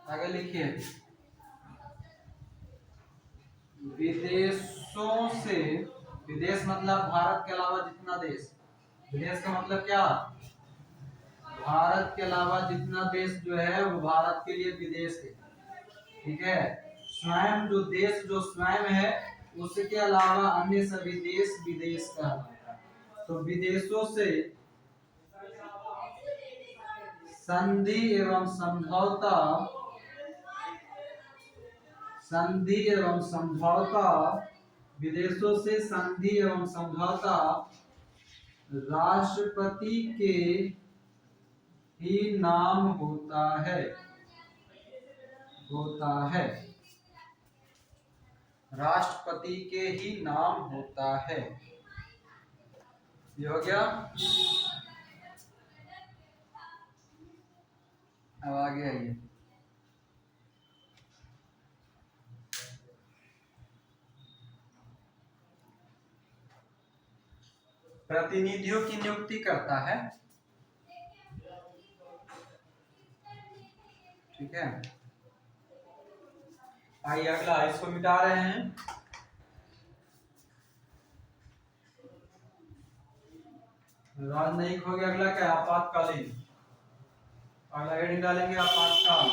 आगे लिखिए, विदेशों से, विदेश मतलब भारत के अलावा जितना देश, विदेश का मतलब क्या, भारत के अलावा जितना देश जो है वो भारत के लिए विदेश है। ठीक है, स्वयं जो देश जो स्वयं है उसके अलावा अन्य सभी देश विदेश कहलाता है। तो विदेशों से संधि एवं समझौता, संधि एवं समझौता, विदेशों से संधि एवं समझौता राष्ट्रपति के ही नाम होता है, राष्ट्रपति के ही नाम होता है। ये हो गया। अब आगे आइए, प्रतिनिधियों की नियुक्ति करता है। ठीक है, आइए अगला, इसको मिटा रहे हैं। राजनयिक हो गया, अगला क्या, आपातकालीन। अगला हेडिंग डालेंगे आपातकाल।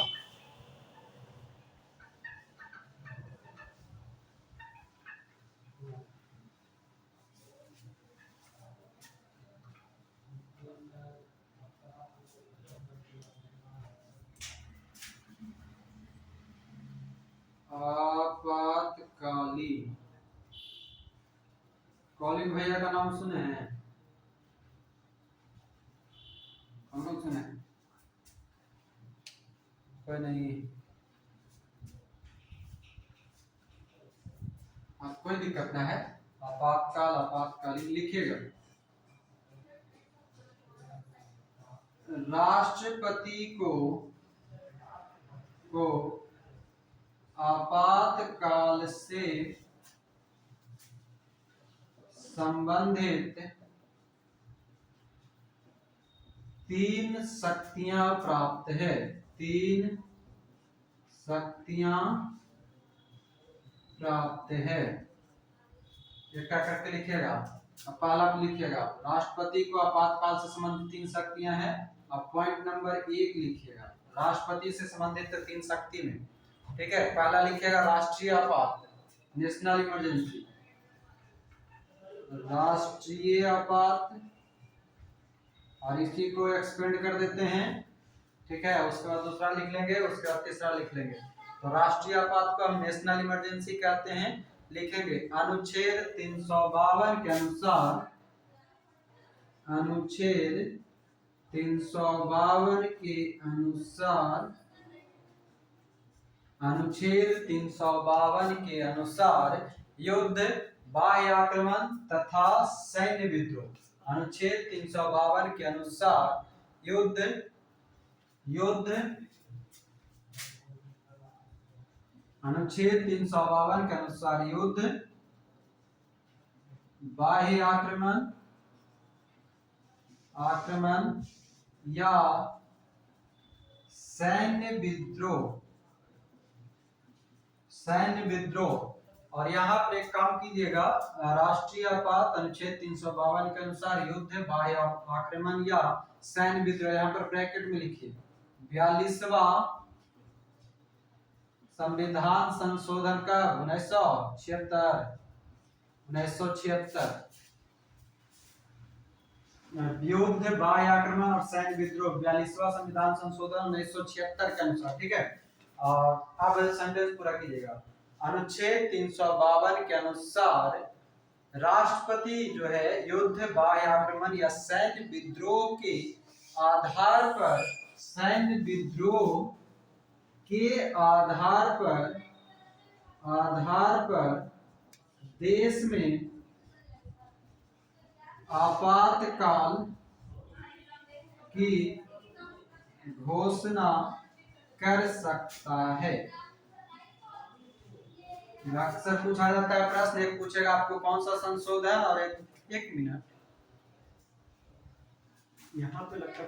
आपातकालीन, कॉलिंग भैया का नाम सुने हैं? हम लोग सुने, कोई नहीं, कोई दिक्कत ना है। आपातकाल, आपातकालीन लिखिएगा। राष्ट्रपति को आपातकाल से संबंधित 3 शक्तियां प्राप्त है, 3 शक्तियां प्राप्त है। ये क्या करके लिखिएगा, अब पहला लिखिएगा, राष्ट्रपति को आपातकाल से संबंधित 3 शक्तियां हैं। अब पॉइंट नंबर 1 लिखिएगा, राष्ट्रपति से संबंधित 3 शक्ति में, ठीक है। पहला लिखिएगा राष्ट्रीय आपात, नेशनल इमरजेंसी, राष्ट्रीय आपात, और इसी को एक्सपेंड कर देते हैं, ठीक है। उसके बाद दूसरा लिख लेंगे, उसके बाद तीसरा लिख लेंगे। तो राष्ट्रीय आपात को हम नेशनल इमरजेंसी कहते हैं, लिखेंगे अनुच्छेद 352 के अनुसार, अनुच्छेद 352 के अनुसार, अनुच्छेद 352 के अनुसार युद्ध, बाह्य आक्रमण तथा सैन्य विद्रोह। अनुच्छेद 352 के अनुसार युद्ध, अनुच्छेद 352 के अनुसार युद्ध, बाह्य आक्रमण या सैन्य विद्रोह। और यहाँ पर एक काम कीजिएगा, राष्ट्रीय आपात अनुच्छेद 352 के अनुसार युद्ध, बाह्य आक्रमण या सैन्य विद्रोह, यहाँ पर ब्रैकेट में लिखिए 42वां संविधान संशोधन का 1976 युद्ध, बाह्य आक्रमण और सैन्य विद्रोह, 42वां संविधान संशोधन 1976 के अनुसार, ठीक है। और अब सेंटेंस पूरा कीजिएगा। अनुच्छेद 352 के अनुसार राष्ट्रपति जो है युद्ध, बाह्य आक्रमण या सैन्य विद्रोह के आधार पर, सैन्य विद्रोह के आधार पर देश में आपातकाल की घोषणा कर सकता है। अक्सर पूछा जाता है प्रश्न, एक पूछेगा आपको कौन सा संशोधन, और एक मिनट यहाँ पे लगता है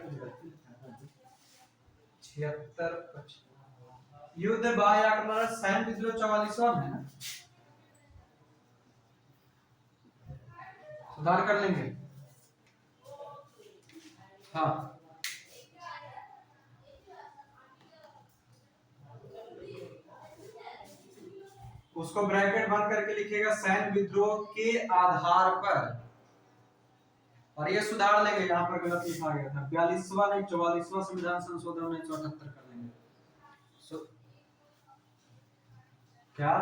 76 युद्ध, बाह्य आक्रमण, सैन्य विद्रोह 44वां है ना, सुधार कर लेंगे। हाँ, उसको ब्रैकेट बंद करके लिखिएगा सैन्य विद्रोह के आधार पर, और ये सुधार लेंगे, यहाँ पर गलत लिखा गया था, 42वां नहीं 44वां संविधान संशोधन 1978 कर लेंगे। क्या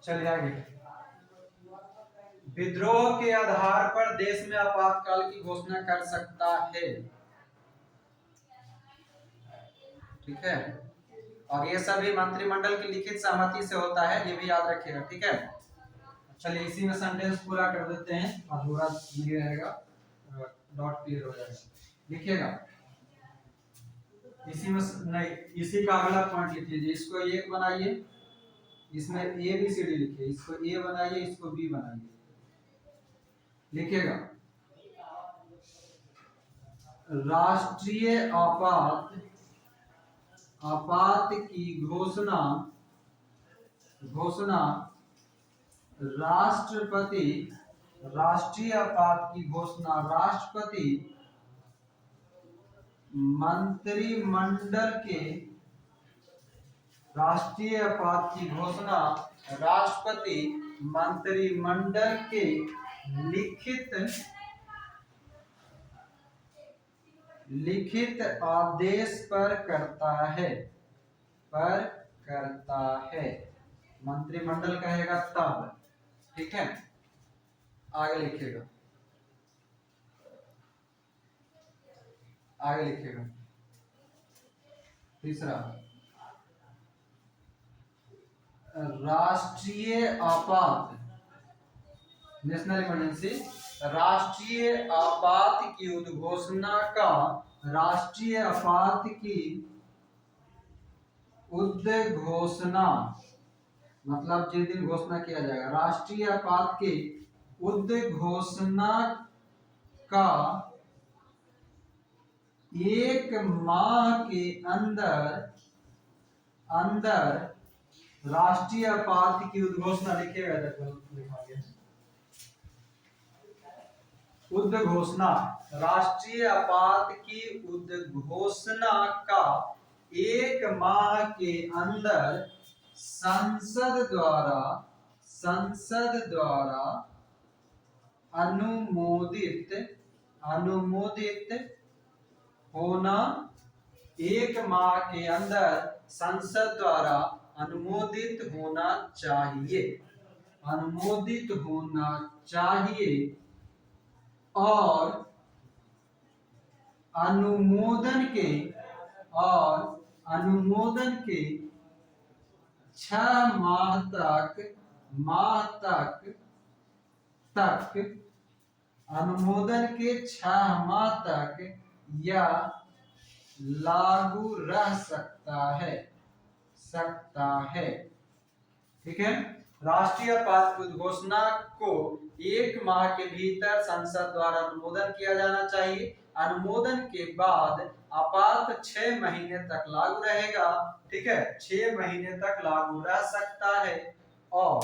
चलिए आगे, विद्रोह के आधार पर देश में आपातकाल की घोषणा कर सकता है, ठीक है। और ये सभी मंत्रिमंडल की लिखित सहमति से होता है, ये भी याद रखिएगा, ठीक है। चलिए इसी में सेंटेंस पूरा कर देते हैं, अधूरा नहीं रहेगा, डॉट क्लियर हो जाएगा। लिखिएगा इसी में, नहीं इसी का अगला पॉइंट लिखिए, इसको एक बनाइए, इसमें ए बी सी डी लिखिए, इसको ए बनाइए, इसको बी बनाइए। लिखिएगा राष्ट्रीय आपात की घोषणा राष्ट्रपति, राष्ट्रीय आपात की घोषणा राष्ट्रपति मंत्रिमंडल के, राष्ट्रीय आपात की घोषणा राष्ट्रपति मंत्रिमंडल के लिखित आदेश पर करता है, मंत्रिमंडल कहेगा तब, ठीक है। आगे लिखिएगा, तीसरा राष्ट्रीय आपात, नेशनल इमरजेंसी, राष्ट्रीय आपात की उद्घोषणा का, राष्ट्रीय आपात की उद्घोषणा मतलब जिस दिन घोषणा किया जाएगा, राष्ट्रीय आपात के उद्घोषणा का 1 माह के अंदर राष्ट्रीय आपात की उद्घोषणा लिखिएगा, लिखा गया उद्घोषणा। राष्ट्रीय आपात की उद्घोषणा का 1 माह के अंदर संसद द्वारा अनुमोदित होना, 1 माह के अंदर संसद द्वारा अनुमोदित होना चाहिए, अनुमोदित होना चाहिए। और अनुमोदन के 6 माह तक अनुमोदन के 6 माह तक यह लागू रह सकता है। ठीक है, राष्ट्रीय आपात उद्घोषणा को 1 माह के भीतर संसद द्वारा अनुमोदन किया जाना चाहिए। अनुमोदन के बाद आपात 6 महीने तक लागू रहेगा। ठीक है, 6 महीने तक लागू रह सकता है। और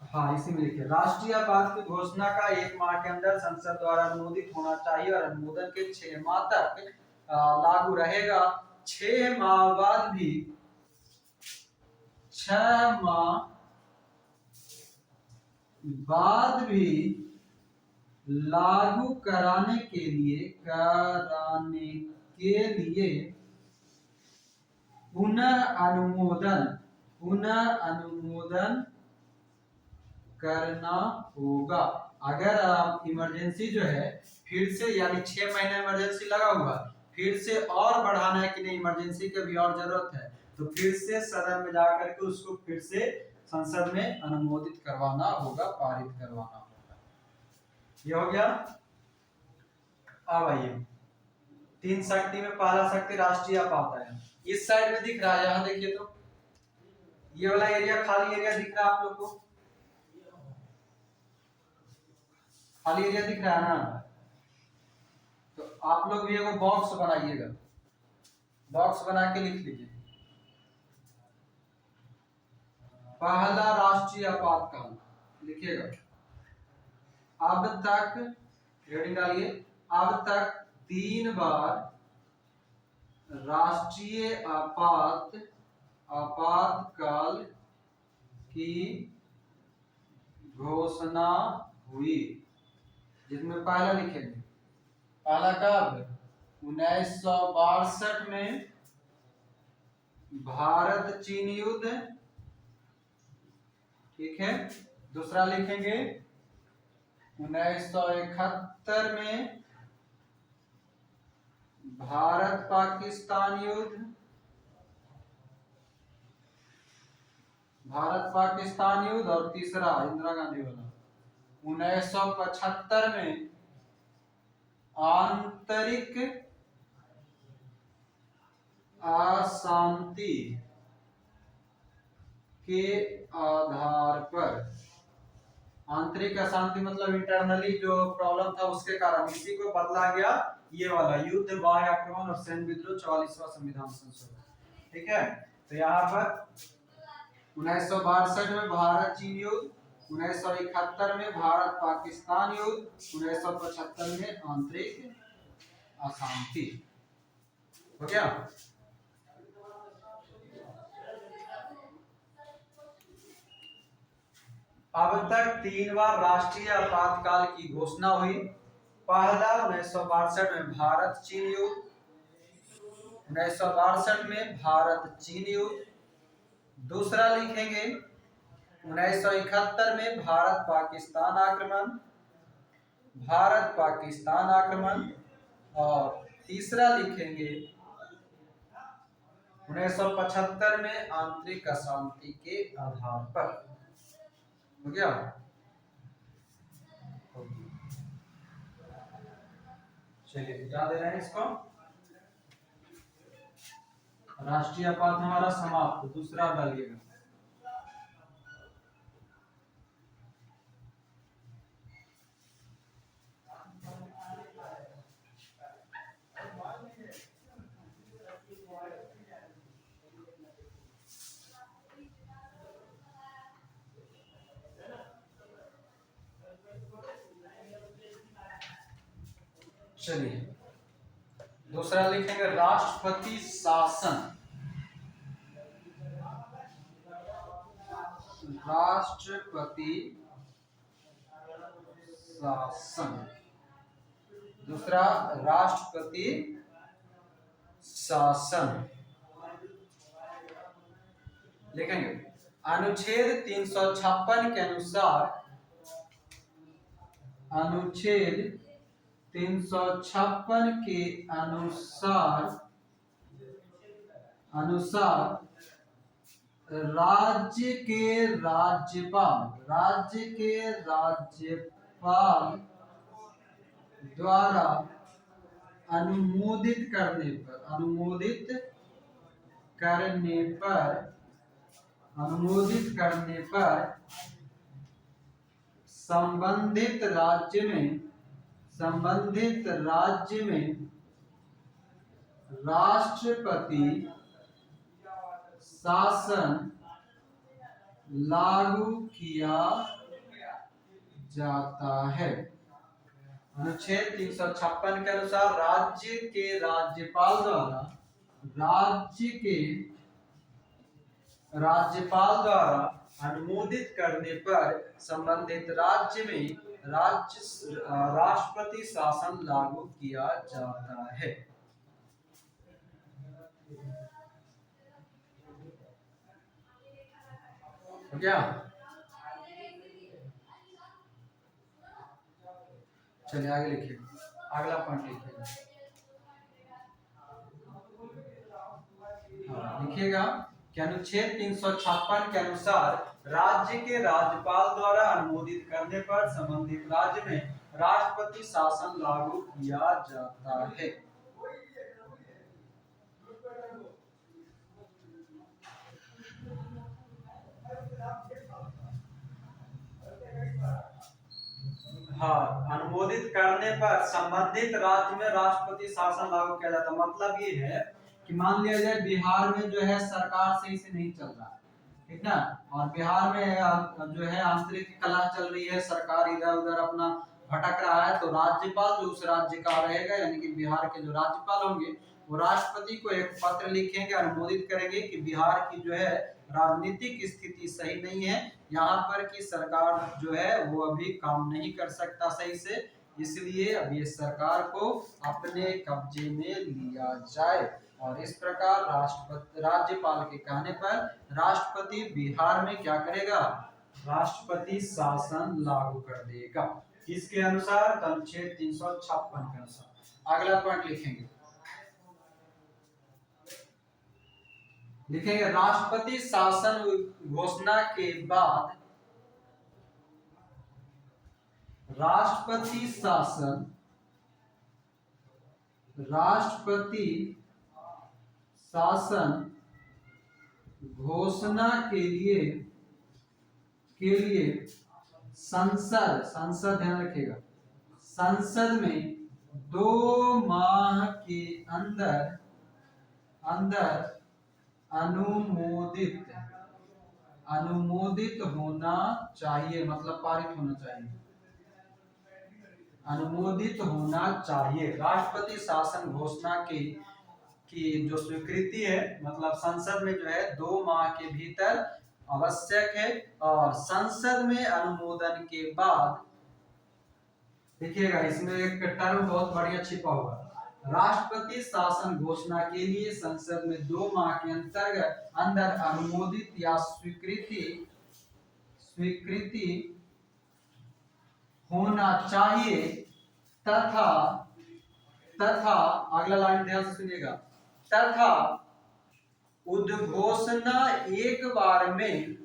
हाँ, इसी में लिखिए, राष्ट्रीय आपात की घोषणा का 1 माह के अंदर संसद द्वारा अनुमोदित होना चाहिए और अनुमोदन के 6 माह तक लागू रहेगा। 6 माह बाद भी 6 माह बाद भी लागू कराने के लिए पुनः अनुमोदन करना होगा। अगर आप इमरजेंसी जो है फिर से, यानी 6 महीने इमरजेंसी लगा हुआ, फिर से और बढ़ाना है कि नहीं, इमरजेंसी की भी और जरूरत है, तो फिर से सदन में जाकर के उसको फिर से संसद में अनुमोदित करवाना होगा, पारित करवाना होगा। ये हो गया। अब आइए 3 शक्ति में पहला शक्ति राष्ट्रीय आपात है। इस साइड में दिख रहा है, यहाँ देखिए तो ये वाला एरिया, खाली एरिया दिख रहा है आप लोग को, खाली एरिया दिख रहा है ना। तो आप लोग भी एगो बॉक्स बनाइएगा, बॉक्स बना के लिख लीजिए पहला राष्ट्रीय आपातकाल, लिखिएगा। अब तक हेडिंग डालिए, अब तक 3 बार राष्ट्रीय आपातकाल की घोषणा हुई, जिसमें पहला लिखेंगे। पहला कब? 1962 में भारत चीन युद्ध। ठीक है, दूसरा लिखेंगे 1971 में भारत पाकिस्तान युद्ध, और तीसरा इंदिरा गांधी वाला 1975 में आंतरिक अशांति के आधार पर, आंतरिक अशांति मतलब इंटरनली जो प्रॉब्लम था उसके कारण इसी को बदला गया, ये वाला युद्ध, बाह्य आक्रमण और सैन्य विद्रोह, 44वां संविधान संशोधन। ठीक है, तो यहाँ पर 1962 में भारत चीन युद्ध, 1971 में भारत पाकिस्तान युद्ध, 1975 में आंतरिक अशांति। हो गया। अब तक 3 बार राष्ट्रीय आपातकाल की घोषणा हुई। पहला 1962 में भारत चीन युद्ध, 1962 में भारत चीन युद्ध। दूसरा लिखेंगे 1971 में भारत पाकिस्तान आक्रमण, और तीसरा लिखेंगे 1975 में आंतरिक अशांति के आधार पर। हो गया। चलिए क्या दे रहे हैं इसको, राष्ट्रीय आपात हमारा समाप्त। दूसरा डालिएगा, चलिए दूसरा लिखेंगे राष्ट्रपति शासन। राष्ट्रपति शासन, दूसरा राष्ट्रपति शासन लिखेंगे। अनुच्छेद 356 के अनुसार, अनुच्छेद 356 के अनुसार राज्य के राज्यपाल द्वारा अनुमोदित करने पर संबंधित राज्य में राष्ट्रपति शासन लागू किया जाता है। अनुच्छेद 356 के अनुसार राज्य के राज्यपाल द्वारा अनुमोदित करने पर संबंधित राज्य में राष्ट्रपति शासन लागू किया जाता है। क्या चलिए आगे लिखिए, अगला पॉइंट लिखिएगा। लिखिएगा कि अनुच्छेद 356 के अनुसार राज्य के राज्यपाल द्वारा अनुमोदित करने पर संबंधित राज्य में राष्ट्रपति शासन लागू किया जाता है। हाँ, अनुमोदित करने पर संबंधित राज्य में राष्ट्रपति शासन लागू किया जाता है। मतलब ये है कि मान लिया जाए बिहार में जो है सरकार सही से नहीं चल रहा है, ठीक ना, और बिहार में जो है आंतरिक कलह चल रही है, सरकार इधर उधर अपना भटक रहा है, तो राज्यपाल जो उस राज्य का रहेगा, यानी कि बिहार के जो राज्यपाल होंगे, वो राष्ट्रपति को एक पत्र लिखेंगे, अनुमोदित करेंगे कि बिहार की जो है राजनीतिक स्थिति सही नहीं है, यहाँ पर की सरकार जो है वो अभी काम नहीं कर सकता सही से, इसलिए अब ये सरकार को अपने कब्जे में लिया जाए। और इस प्रकार राज्यपाल के कहने पर राष्ट्रपति बिहार में क्या करेगा, राष्ट्रपति शासन लागू कर देगा। किसके अनुसार, अनुच्छेद 356 के अनुसार। अगला पॉइंट लिखेंगे, राष्ट्रपति शासन घोषणा के बाद राष्ट्रपति शासन घोषणा के लिए संसद ध्यान रखिएगा, संसद में 2 माह के अंदर अनुमोदित होना चाहिए, मतलब पारित होना चाहिए, अनुमोदित होना चाहिए। राष्ट्रपति शासन घोषणा की जो स्वीकृति है, मतलब संसद में जो है 2 माह के भीतर आवश्यक है, और संसद में अनुमोदन के बाद देखिएगा, इसमें एक टर्म बहुत बढ़िया छिपा हुआ है, राष्ट्रपति शासन घोषणा के लिए संसद में 2 माह के अंदर अनुमोदित या स्वीकृति होना चाहिए, तथा अगला लाइन ध्यान से सुनिएगा, तथा उद्घोषणा एक बार में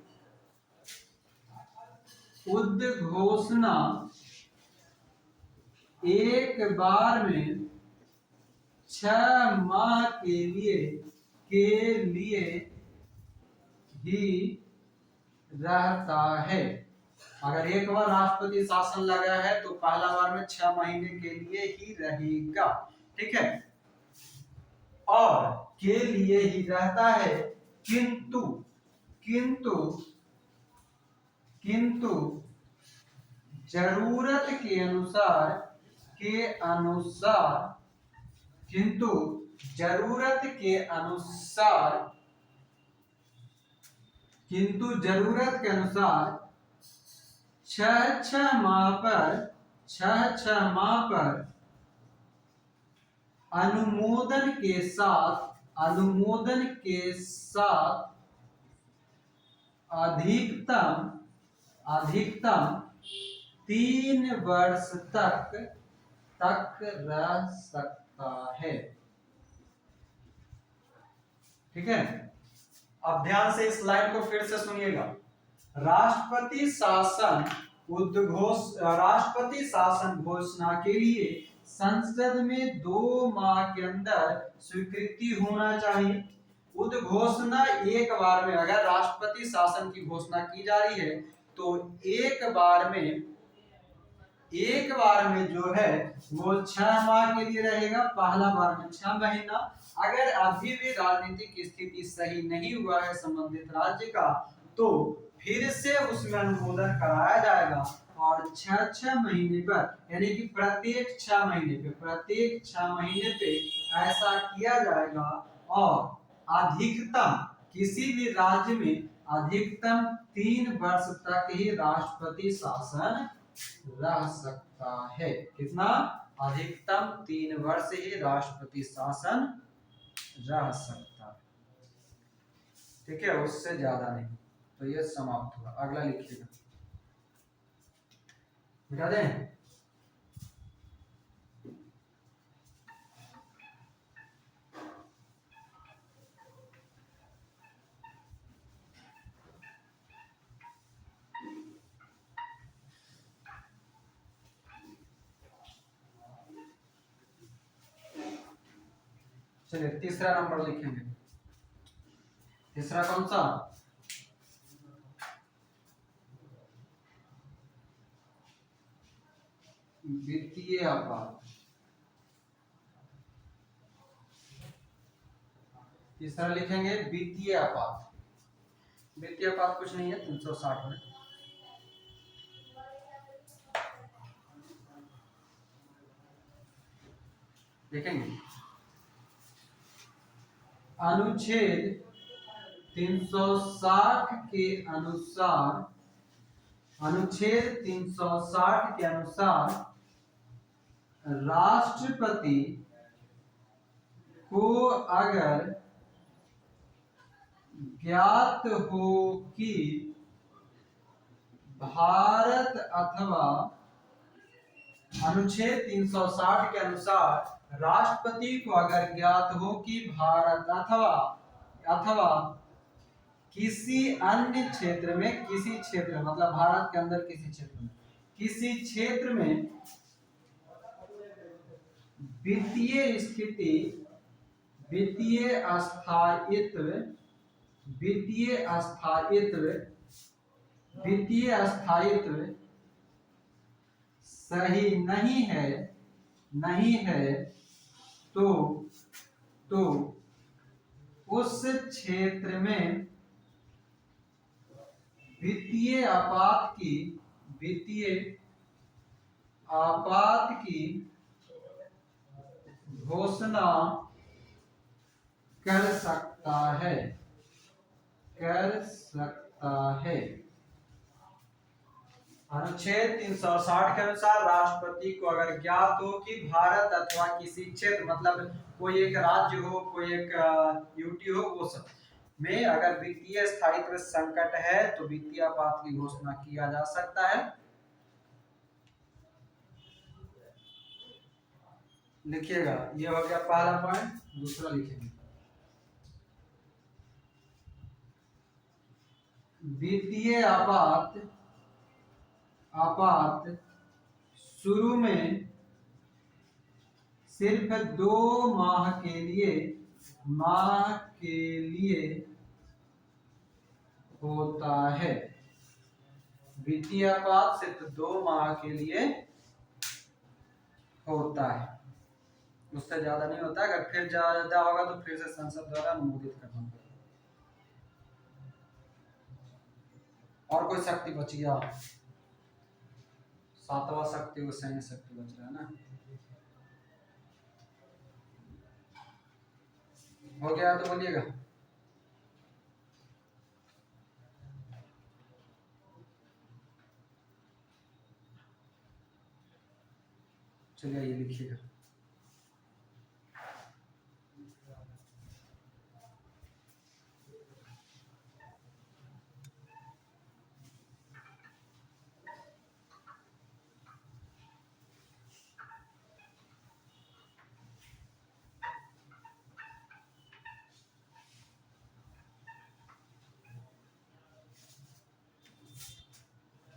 6 माह के लिए ही रहता है। अगर एक बार राष्ट्रपति शासन लगा है तो पहला बार में 6 महीने के लिए ही रहेगा, ठीक है, और के लिए ही रहता है, किंतु जरूरत के अनुसार के अनुसार किंतु जरूरत के अनुसार छह छह माह पर अनुमोदन के साथ अधिकतम 3 वर्ष तक रह सकता है। ठीक है, अब ध्यान से इस लाइन को फिर से सुनिएगा। राष्ट्रपति शासन घोषणा के लिए संसद में 2 माह के अंदर स्वीकृति होना चाहिए। उद्घोषणा एक बार में, अगर राष्ट्रपति शासन की घोषणा की जा रही है तो एक बार में जो है वो 6 माह के लिए रहेगा, पहला बार में 6 महीना। अगर अभी भी राजनीतिक स्थिति सही नहीं हुआ है संबंधित राज्य का तो फिर से उसमें अनुमोदन कराया जाएगा और 6 महीने पर, यानी कि प्रत्येक 6 महीने पे ऐसा किया जाएगा। और अधिकतम किसी भी राज्य में अधिकतम 3 वर्ष तक ही राष्ट्रपति शासन रह सकता है। कितना? अधिकतम 3 वर्ष ही राष्ट्रपति शासन रह सकता है। ठीक है, उससे ज्यादा नहीं। तो ये समाप्त हुआ। अगला लिखिएगा, मिटा दें। चलिए तीसरा नंबर लिखेंगे। तीसरा कौन सा? वित्तीय आपात। तीसरा लिखेंगे वित्तीय आपात। वित्तीय आपात कुछ नहीं है, 360 में देखेंगे। अनुच्छेद 360 के अनुसार राष्ट्रपति को अगर ज्ञात हो कि भारत अथवा अनुच्छेद 360 के अनुसार राष्ट्रपति को अगर ज्ञात हो कि भारत अथवा किसी अन्य क्षेत्र में, किसी क्षेत्र मतलब भारत के अंदर किसी क्षेत्र में, किसी क्षेत्र में वित्तीय स्थिति, वित्तीय स्थायित्व सही नहीं है तो उस क्षेत्र में वित्तीय आपात की घोषणा कर सकता है। अनुच्छेद 360 के अनुसार राष्ट्रपति को अगर ज्ञात हो कि भारत अथवा किसी क्षेत्र मतलब कोई एक राज्य हो, कोई एक यूटी हो, वो सब में अगर वित्तीय स्थायित्व संकट है तो वित्तीय आपात की घोषणा किया जा सकता है। लिखिएगा, ये हो गया पहला पॉइंट। दूसरा लिखेंगे, वित्तीय आपात शुरू में सिर्फ 2 माह के लिए होता है। वित्तीय आपात सिर्फ 2 माह के लिए होता है, उससे ज्यादा नहीं होता। अगर फिर ज्यादा होगा तो फिर से संसद द्वारा अनुमोदित करना पड़ेगा। और कोई शक्ति बच गया? 7वां शक्ति वो सैन्य शक्ति बच रहा है ना। हो गया तो बोलिएगा। चलिए ये लिखिएगा।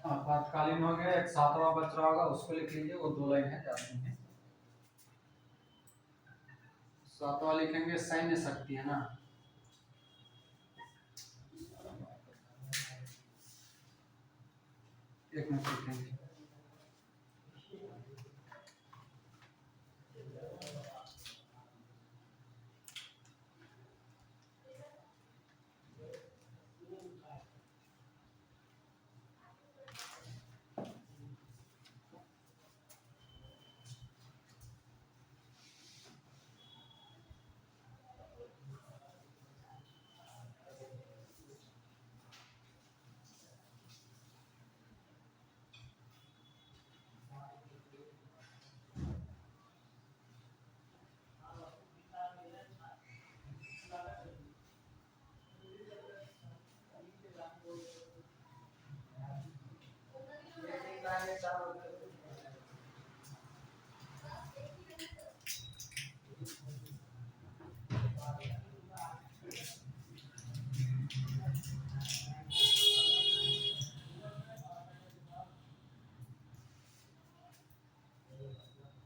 आपातकालीन हो गया, एक सातवां बच रहा होगा उसको लिख लीजिए, वो 2 लाइन है, ज्यादा नहीं है। सातवां लिखेंगे सैन्य शक्ति, है ना। एक मिनट लिखेंगे।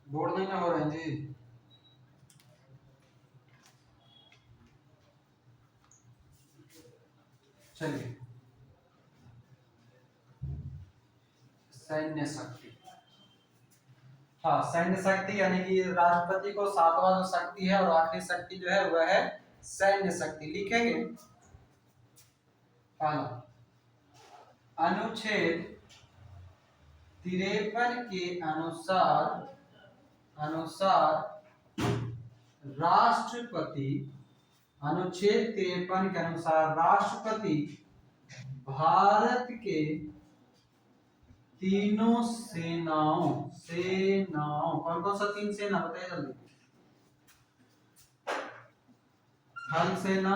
बोर्ड नहीं ना हो रहे हैं जी। चलिए, सैन्य शक्ति। हाँ, सैन्य शक्ति यानी कि राष्ट्रपति को सातवां जो शक्ति है और आखिरी शक्ति जो है वह है सैन्य शक्ति। लिखेंगे पहला, अनुच्छेद 53 के अनुसार राष्ट्रपति, अनुच्छेद 53 के अनुसार राष्ट्रपति भारत के तीनों सेनाओं कौन कौन सा 3 सेना बताइए जल्दी। थल सेना,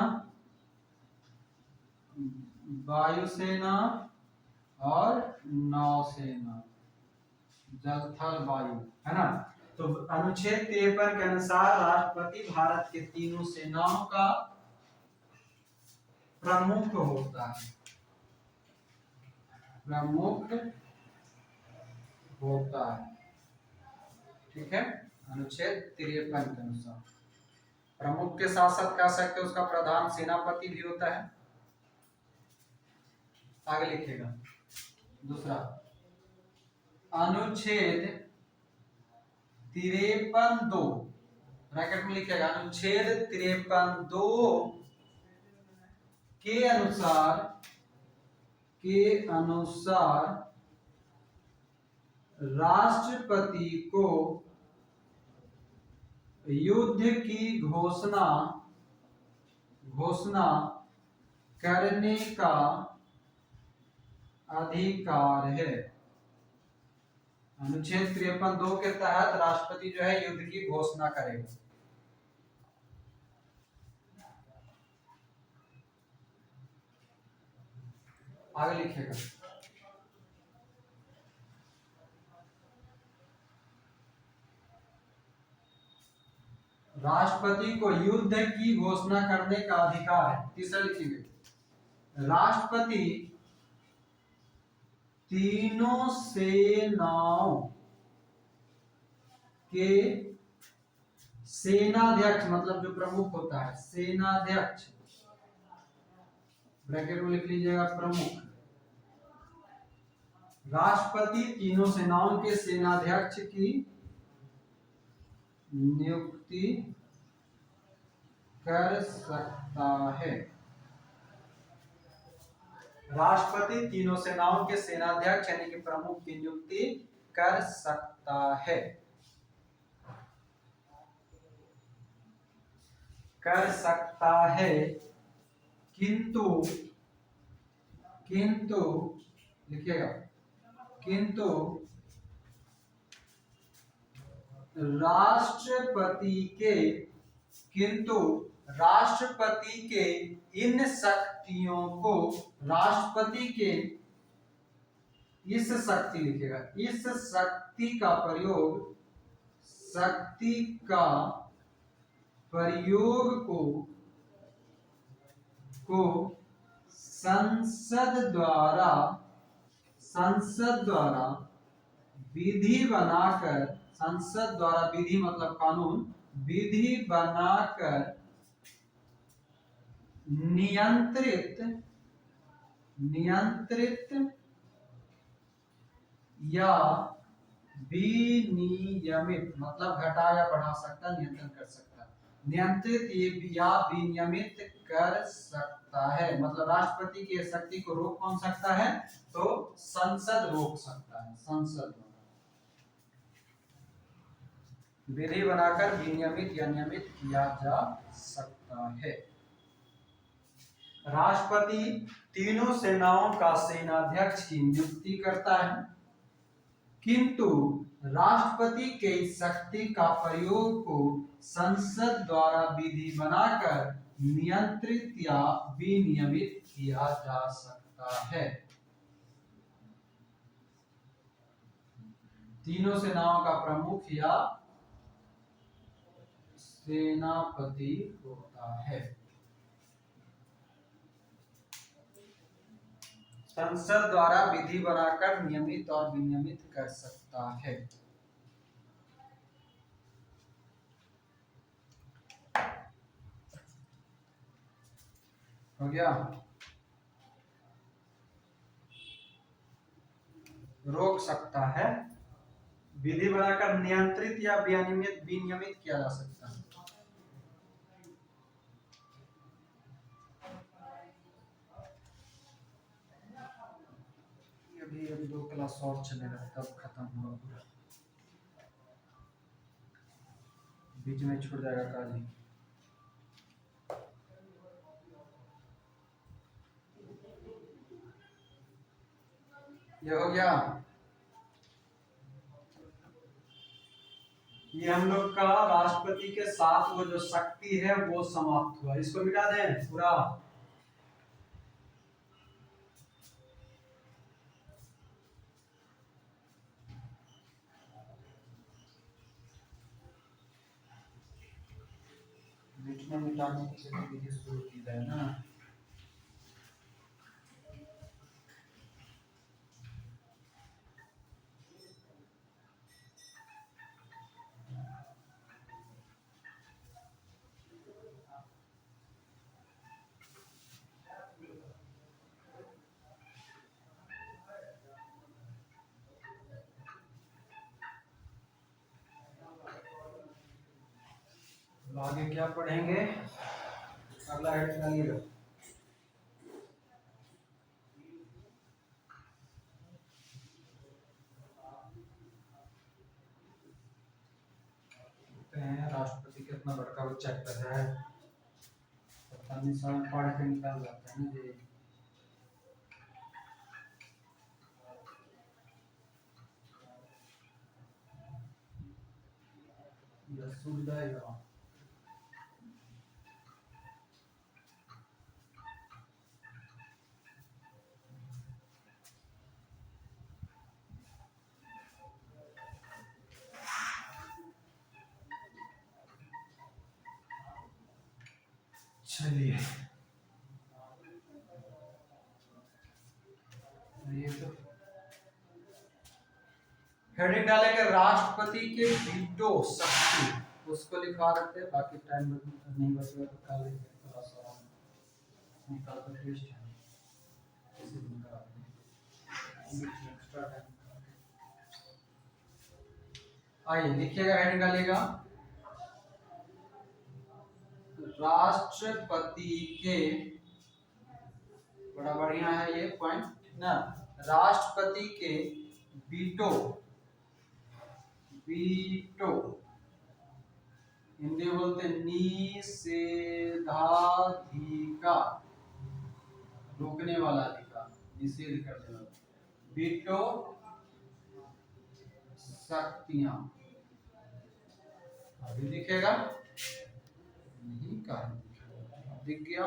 वायुसेना और नौसेना, जल थल वायु, है ना। तो अनुच्छेद 53 के अनुसार राष्ट्रपति भारत के तीनों सेनाओं का प्रमुख होता है, प्रमुख होता है, ठीक है। अनुच्छेद 53 के अनुसार प्रमुख के साथ साथ कह सकते हैं उसका प्रधान सेनापति भी होता है। आगे लिखिएगा दूसरा, अनुच्छेद 53(2) ब्रैकेट में लिखिएगा, अनुच्छेद 53(2) के अनुसार राष्ट्रपति को युद्ध की घोषणा करने का अधिकार है। अनुच्छेद 53(2) के तहत राष्ट्रपति जो है युद्ध की घोषणा करेगा। आगे लिखिएगा, राष्ट्रपति को युद्ध की घोषणा करने का अधिकार है। तीसरा लिखेंगे, राष्ट्रपति तीनों सेनाओं के सेनाध्यक्ष, मतलब जो प्रमुख होता है सेनाध्यक्ष, ब्रैकेट में लिख लीजिएगा प्रमुख, राष्ट्रपति तीनों सेनाओं के सेनाध्यक्ष की नियुक्ति कर सकता है। राष्ट्रपति तीनों सेनाओं के सेनाध्यक्ष यानी कि प्रमुख की नियुक्ति कर सकता है। कर सकता है, किंतु किंतु लिखिएगा, किंतु राष्ट्रपति के किंतु राष्ट्रपति के इन शक्तियों को, राष्ट्रपति के इस शक्ति लिखेगा, इस शक्ति का प्रयोग, शक्ति का प्रयोग को संसद द्वारा विधि बनाकर, संसद द्वारा विधि मतलब कानून, विधि बनाकर नियंत्रित या विनियमित मतलब घटा या बढ़ा सकता, नियंत्रण कर सकता, नियंत्रित या विनियमित कर सकता है। मतलब राष्ट्रपति की शक्ति को रोक कौन सकता है? तो संसद रोक सकता है, संसद विधि बनाकर विनियमित या नियमित किया जा सकता है। राष्ट्रपति तीनों सेनाओं का सेनाध्यक्ष की नियुक्ति करता है, किंतु राष्ट्रपति के शक्ति का प्रयोग को संसद द्वारा विधि बनाकर नियंत्रित या विनियमित किया जा सकता है। तीनों सेनाओं का प्रमुख या सेनापति होता है। संसद द्वारा विधि बनाकर नियमित और विनियमित कर सकता है। हो गया? रोक सकता है, विधि बनाकर नियंत्रित या विनियमित किया जा सकता है। अभी 2 क्लास और चलेगा तब खत्म होगा पूरा, बीच में छूट जाएगा काजी। ये हो गया। ये हम लोग का राष्ट्रपति के साथ वो जो शक्ति है वो समाप्त हुआ। इसको मिटा दें पूरा। बीच में मिटाने की विधि शुरू की जाए ना। आगे क्या पढ़ेंगे? अगला हेड डालिएगा। राष्ट्रपति कितना बड़का वो चैप्टर है, पता नहीं सब पढ़ के निकाल जाते हैं जी। ये सुन जाएगा। चलिए ये तो हेडिंग डालेंगे राष्ट्रपति के वीटो शक्ति, उसको लिखवा देते हैं। बाकी टाइम नहीं बचेगा तो कल क्लास निकाल कर टेस्ट है इसी दिन करा देंगे एक्स्ट्रा टाइम। आइए लिखिएगा, हेडिंग डालिएगा राष्ट्रपति के, बड़ा बढ़िया है ये पॉइंट ना, राष्ट्रपति के वीटो हिंदी में बोलते हैं निषेधाधिकार, रोकने वाला अधिकार, निषेध करने वाला, वीटो शक्तियां। अभी दिखेगा नहीं, कहा दिख गया।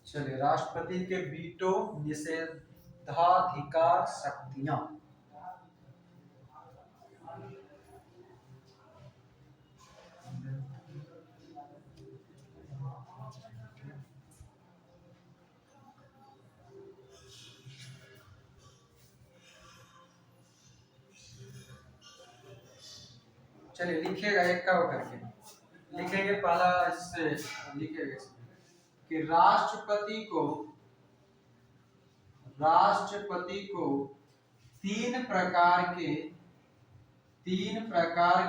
चलिए, राष्ट्रपति के वीटो निषेधाधिकार शक्तियां। चलिए लिखिएगा एक का करके लिखेंगे। पहला इससे लिखेगा कि राष्ट्रपति को तीन प्रकार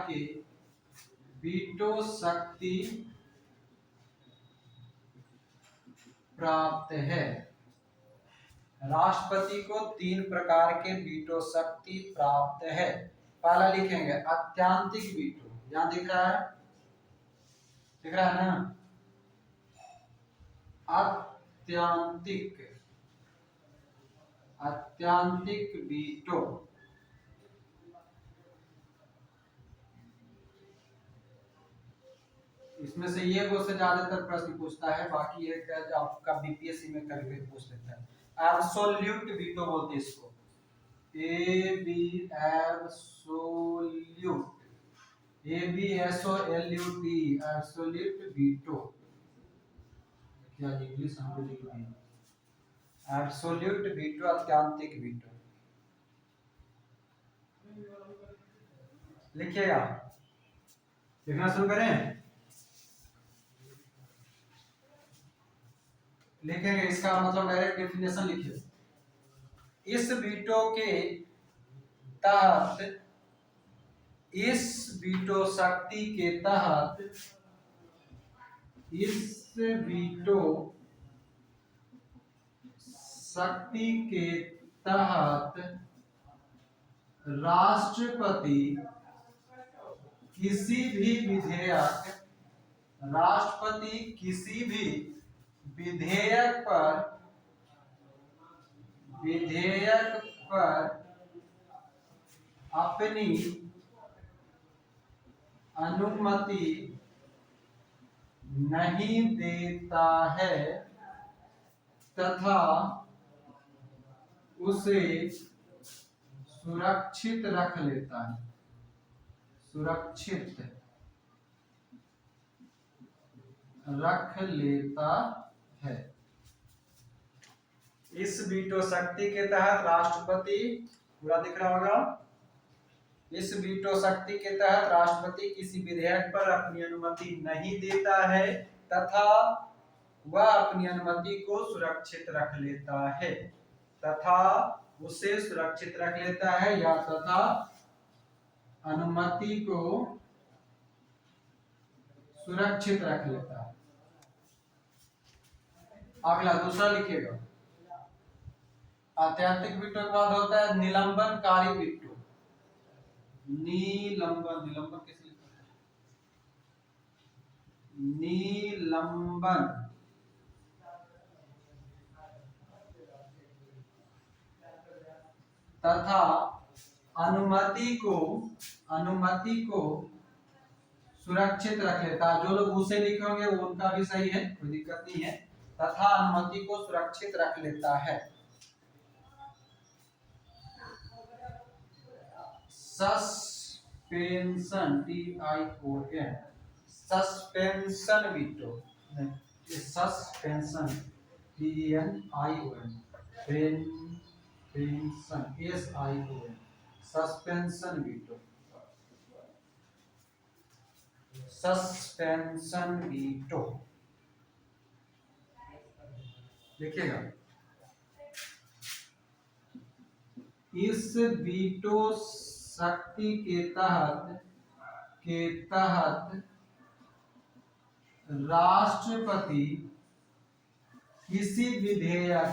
के वीटो शक्ति प्राप्त है। राष्ट्रपति को 3 प्रकार के वीटो शक्ति प्राप्त है। पहला लिखेंगे अत्यांतिक वीटो, यहां दिख रहा है ना, अत्यांतिक वीटो। इसमें से ये वो से ज्यादातर प्रश्न पूछता है, बाकी एक आपका बीपीएससी में कभी भी पूछ लेता है। एब्सोल्यूट वीटो बोलते हैं इसको, एबीएसओएलयूटी, एब्सोल्यूट वीटो। क्या इंग्लिश हमको लिख दी, एब्सोल्यूट वीटो, अत्यांतिक वीटो। लिखिएगा, लिखना शुरू करें। लिखेंगे इसका मतलब डायरेक्ट डेफिनेशन लिखिए। इस वीटो के तहत, इस वीटो शक्ति के तहत, इस वीटो शक्ति के तहत राष्ट्रपति किसी भी विधेयक पर अपनी अनुमति नहीं देता है तथा उसे सुरक्षित रख लेता है। इस वीटो शक्ति के तहत राष्ट्रपति, पूरा दिख रहा होगा, इस वीटो शक्ति के तहत राष्ट्रपति किसी विधेयक पर अपनी अनुमति नहीं देता है तथा वह अपनी अनुमति को सुरक्षित रख लेता है, तथा उसे सुरक्षित रख लेता है, या तथा अनुमति को सुरक्षित रख लेता है। अगला दूसरा लिखिएगा। अत्यांतिक वीटो के बाद होता है निलंबनकारी वीटो। निलंबन कैसे लिखते हैं? निलंबन तथा अनुमति को सुरक्षित रख लेता है। जो लोग उसे लिखे होंगे वो उनका भी सही है, कोई दिक्कत नहीं है। तथा अनुमति को सुरक्षित रख लेता है। Suspension, TION, suspension veto, suspension, TENION, pension, SION, suspension veto, suspension veto लिखिएगा। इस वीटो शक्ति के तहत राष्ट्रपति किसी विधेयक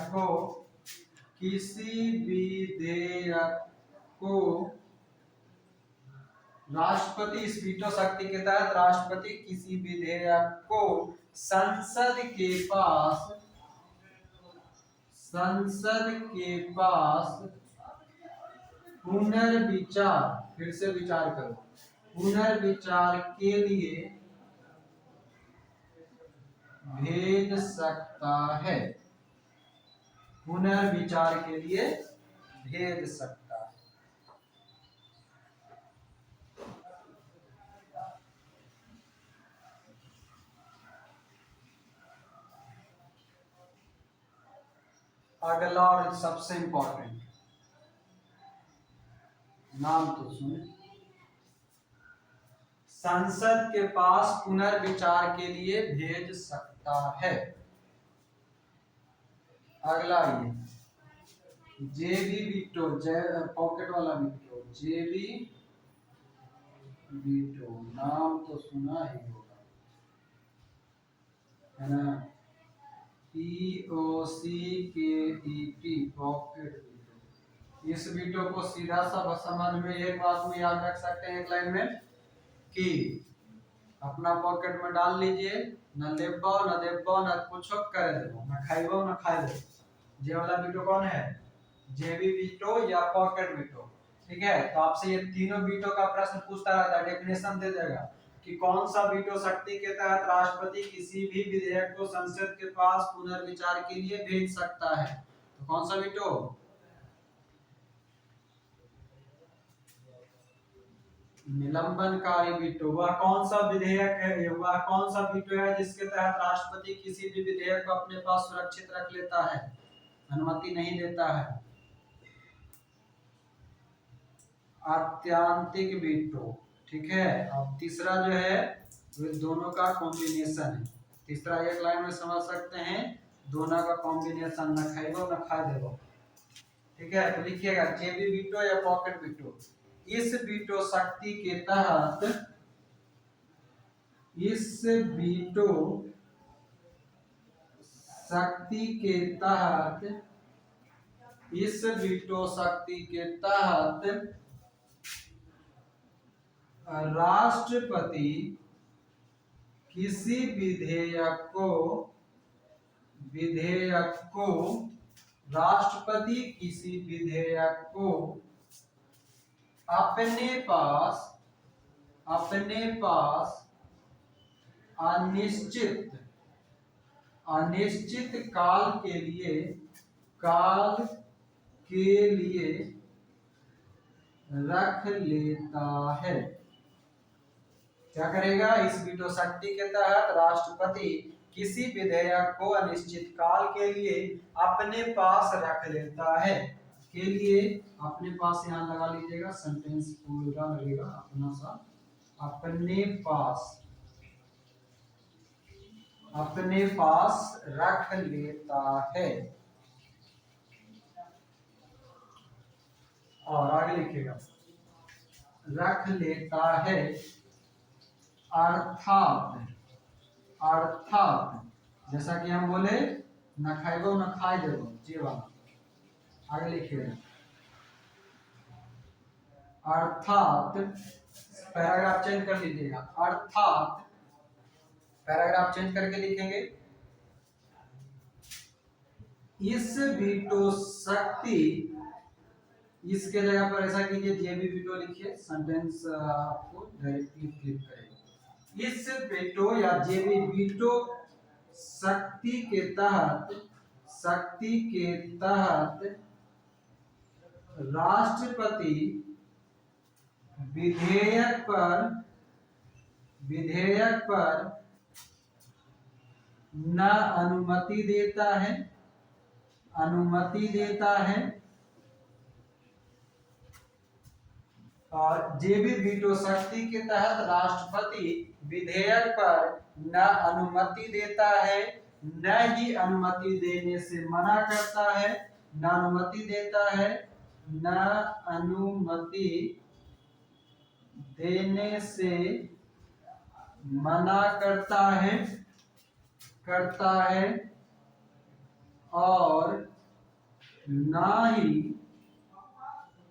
को राष्ट्रपति इस वीटो शक्ति के तहत राष्ट्रपति किसी विधेयक को संसद के पास पुनर्विचार, फिर से विचार करो, पुनर्विचार के लिए भेज सकता है, पुनर्विचार के लिए भेज सकता है। अगला और सबसे इंपॉर्टेंट, नाम तो सुने, संसद के पास पुनर्विचार के लिए भेज सकता है। अगला ये जेबी वीटो, पॉकेट वाला वीटो, जेबी वीटो, नाम तो सुना ही होगा, है ना, POCKET, पॉकेट वीटो। इस वीटो को सीधा सा समझ में एक बात में याद रख सकते हैं एक लाइन में कि अपना पॉकेट में डाल लीजिए, न लेबो न देबो न कुछ करे देबो, न खाइबो न खाए देबो। ये वाला वीटो कौन है? जेबी वीटो या पॉकेट वीटो। ठीक है, तो आपसे ये तीनों वीटो का प्रश्न पूछता रहता है, डेफिनेशन दे देगा कि कौन सा वीटो शक्ति के तहत राष्ट्रपति किसी भी विधेयक को संसद के पास पुनर्विचार के लिए भेज सकता है। तो कौन सा वीटो? निलंबनकारी वीटो। वह कौन सा विधेयक है, वह कौन सा वीटो है जिसके तहत राष्ट्रपति किसी भी विधेयक को अपने पास सुरक्षित रख लेता है, अनुमति नहीं देता है? आत्यांतिक वीटो। ठीक है, अब तीसरा जो है वे दोनों का कॉम्बिनेशन है। तीसरा एक लाइन में समझ सकते हैं, दोनों का कॉम्बिनेशन, न खाइबो न खा देबो। ठीक है, तो लिखिएगा जेबी वीटो या पॉकेट वीटो। इस वीटो शक्ति के तहत, इस वीटो शक्ति के तहत, इस वीटो शक्ति के तहत राष्ट्रपति किसी विधेयक को राष्ट्रपति किसी विधेयक को अपने पास अनिश्चित काल के लिए रख लेता है। क्या करेगा? इस वीटो शक्ति के तहत राष्ट्रपति किसी विधेयक को अनिश्चित काल के लिए अपने पास रख लेता है। के लिए अपने पास यहाँ लगा लीजिएगा, सेंटेंस पूरा लगेगा अपना सा, अपने पास रख लेता है। और आगे लिखिएगा, रख लेता है अर्थात जैसा कि हम बोले न खाइबो न खाई देबो, ये वाला। आगे लिखिएगा, अर्थात, पैराग्राफ चेंज कर लीजिएगा, अर्थात, पैराग्राफ चेंज करके लिखेंगे, इस वीटो शक्ति, इसके जगह पर ऐसा कीजिए जेबी वीटो लिखिए, सेंटेंस आपको डायरेक्टली क्लिक करेगा। इस वीटो या जेबी वीटो शक्ति के तहत राष्ट्रपति विधेयक पर न अनुमति देता है और जेबी वीटो शक्ति के तहत राष्ट्रपति विधेयक पर न अनुमति देता है, न ही अनुमति देने से मना करता है, न अनुमति देता है, न अनुमति देने से मना करता है और न ही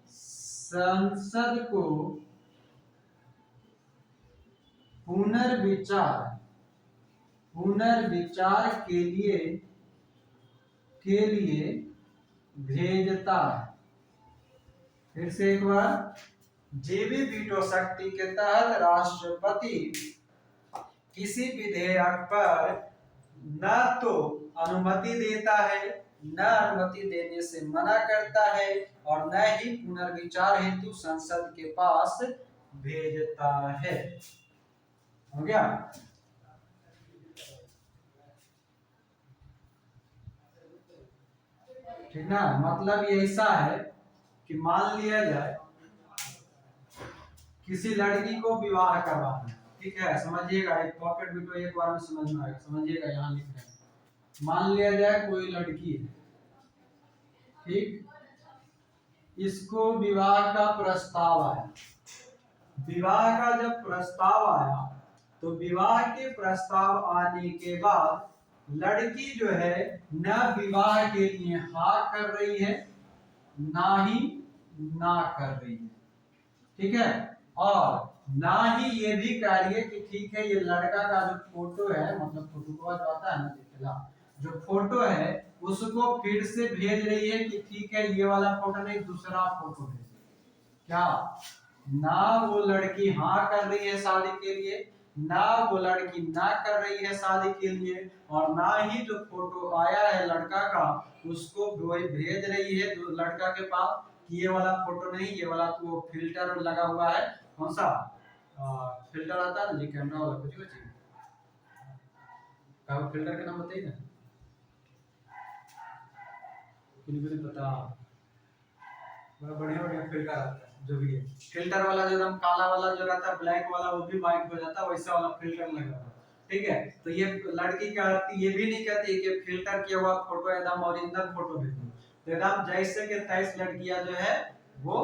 संसद को पुनर्विचार के लिए भेजता है। फिर से एक बार, जेबी वीटो शक्ति के तहत राष्ट्रपति किसी विधेयक पर न तो अनुमति देता है, न अनुमति देने से मना करता है और न ही पुनर्विचार हेतु संसद के पास भेजता है। हो गया? ठीक ना? मतलब ये ऐसा है कि मान लिया जाए किसी लड़की को विवाह करवाना है, ठीक है? समझिएगा, एक पॉकेट वीटो एक बार में समझ में आएगा। समझिएगा, यहाँ लिख रहे हैं। मान लिया जाए कोई लड़की है, ठीक, इसको विवाह का प्रस्ताव आया। विवाह का जब प्रस्ताव आया तो विवाह के प्रस्ताव आने के बाद लड़की जो है न विवाह के लिए हाँ कर रही है, ना ही ना कर रही है, ठीक है? और ना ही ये भी कह रही है कि ठीक है, ये लड़का का जो फोटो है, मतलब फोटो को जो आता है ना, जो फोटो है उसको फिर से भेज रही है कि ठीक है, ये वाला फोटो नहीं, दूसरा फोटो भेज। क्या? ना वो लड़की हाँ कर रही है शादी के लिए, ना वो लड़की ना कर रही है शादी के लिए, और ना ही जो फोटो आया है लड़का का उसको भेज रही है लड़का के पास कि ये वाला फोटो नहीं, ये वाला तो फिल्टर लगा हुआ है। कौन सा फिल्टर आता है ना जी, कैमरा वाला, कुछ भी चीज का फिल्टर का नाम बताइए ना, कुछ पता? बड़ा बढ़िया बढ़िया फिल्टर आता है, जो भी है फिल्टर वाला, जो एकदम काला वाला जो रहता है, ब्लैक वाला, वो भी व्हाइट हो जाता है, वैसा वाला फिल्टर लगा हुआ है, ठीक है? तो ये लड़की क्या करती, ये भी नहीं कहती कि फिल्टर किया हुआ फोटो एकदम ओरिजिनल फोटो भेजो, तो एकदम जैसे कि तैसे लड़कियां जो है वो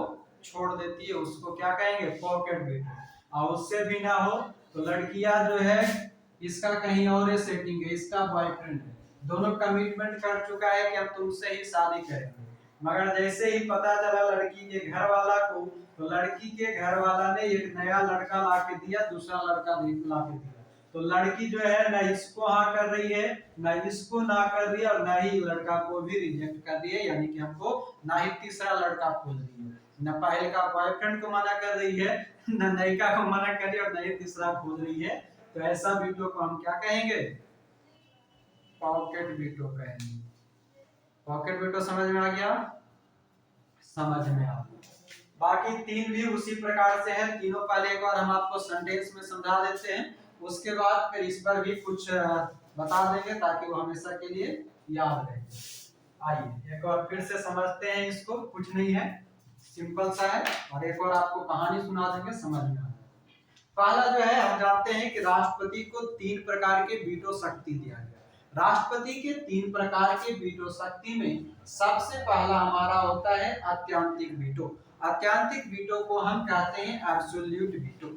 छोड़ देती है, उसको क्या कहेंगे? Pocket veto. और उससे भी ना हो तो लड़कियां जो है, इसका कहीं और सेटिंग है, इसका बॉयफ्रेंड है, दोनों कमिटमेंट कर चुका है कि हम तुमसे ही शादी करेंगे, मगर जैसे ही पता चला लड़की के घर वाला को, तो लड़की के घर वाला ने एक नया लड़का ला के दिया, दूसरा लड़का ला के दिया, तो लड़की जो है न इसको हाँ कर रही है, न इसको ना कर रही है, और न ही लड़का को भी रिजेक्ट कर रही है, यानी कि हमको ना ही तीसरा लड़का खोज रही है, न पहले का बॉयफ्रेंड को मना कर रही है, न नयिका को मना कर रही है, और न ही तीसरा खोज रही है। तो ऐसा वीटो को हम क्या कहेंगे? पॉकेट वीटो कहेंगे। पॉकेट वीटो समझ में आ गया? समझ में आ गया। बाकी तीन भी उसी प्रकार से है, तीनों पहले एक बार हम आपको सेंटेंस में समझा देते हैं, उसके बाद फिर इस पर भी कुछ बता देंगे ताकि वो हमेशा के लिए याद रहे। आइए एक बार फिर से समझते हैं इसको, कुछ नहीं है, सिंपल सा है, और एक बार आपको कहानी सुना देंगे, समझ में आ जाएगा। पहला जो है, हम जानते हैं कि राष्ट्रपति को 3 प्रकार के वीटो शक्ति दिया गया। राष्ट्रपति के 3 प्रकार के वीटो शक्ति में सबसे पहला हमारा होता है अत्यंतिक वीटो। अत्यंतिक वीटो को हम कहते हैं एब्सोल्यूट वीटो।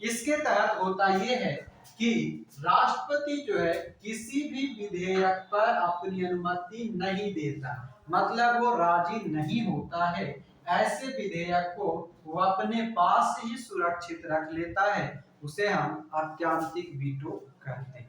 इसके तहत होता यह है कि राष्ट्रपति जो है किसी भी विधेयक पर अपनी अनुमति नहीं देता, मतलब वो राजी नहीं होता है, ऐसे विधेयक को वो अपने पास ही सुरक्षित रख लेता है, उसे हम अत्यंतिक वीटो कहते हैं।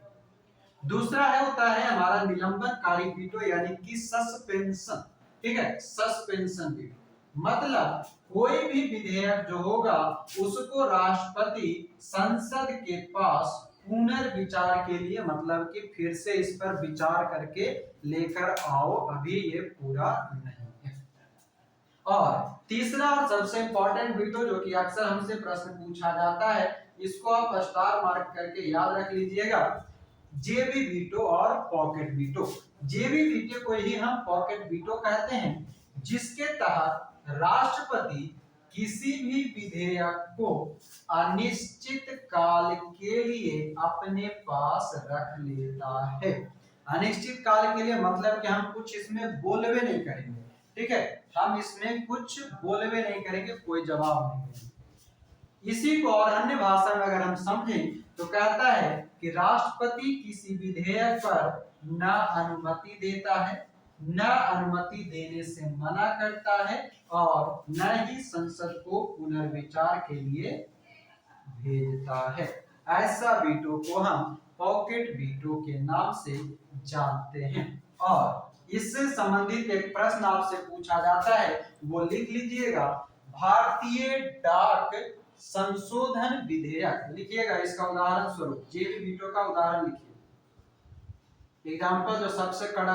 दूसरा है होता है हमारा निलंबनकारी वीटो, यानी कि सस्पेंशन, ठीक है? सस्पेंशन वीटो मतलब कोई भी विधेयक जो होगा उसको राष्ट्रपति संसद के पास पुनर्विचार के लिए, मतलब कि फिर से इस पर विचार करके लेकर आओ, अभी ये पूरा नहीं है। और तीसरा और सबसे इंपॉर्टेंट वीटो, जो कि अक्सर हमसे प्रश्न पूछा जाता है, इसको आप स्टार मार्क करके याद रख लीजिएगा, जेबी वीटो और पॉकेट वीटो। जेबी वीटो को ही हम पॉकेट वीटो कहते हैं, जिसके तहत राष्ट्रपति किसी भी विधेयक को अनिश्चित काल के लिए अपने पास रख लेता है। अनिश्चित काल के लिए मतलब कि हम कुछ इसमें बोलवे नहीं करेंगे, ठीक है? हम इसमें कुछ बोलवे नहीं करेंगे, कोई जवाब नहीं देंगे। इसी को और अन्य भाषा में अगर हम समझें तो कहता है कि राष्ट्रपति किसी विधेयक पर न अनुमति देता है, न अनुमति देने से मना करता है, और न ही संसद को पुनर्विचार के लिए भेजता है। ऐसा वीटो को हम पॉकेट वीटो के नाम से जानते हैं। और इससे संबंधित एक प्रश्न आपसे पूछा जाता है, वो लिख लीजिएगा, भारतीय डाक संशोधन विधेयक लिखिएगा। इसका उदाहरण स्वरूप जेबी वीटो का उदाहरण लिखिए, एग्जाम्पल जो सबसे कड़ा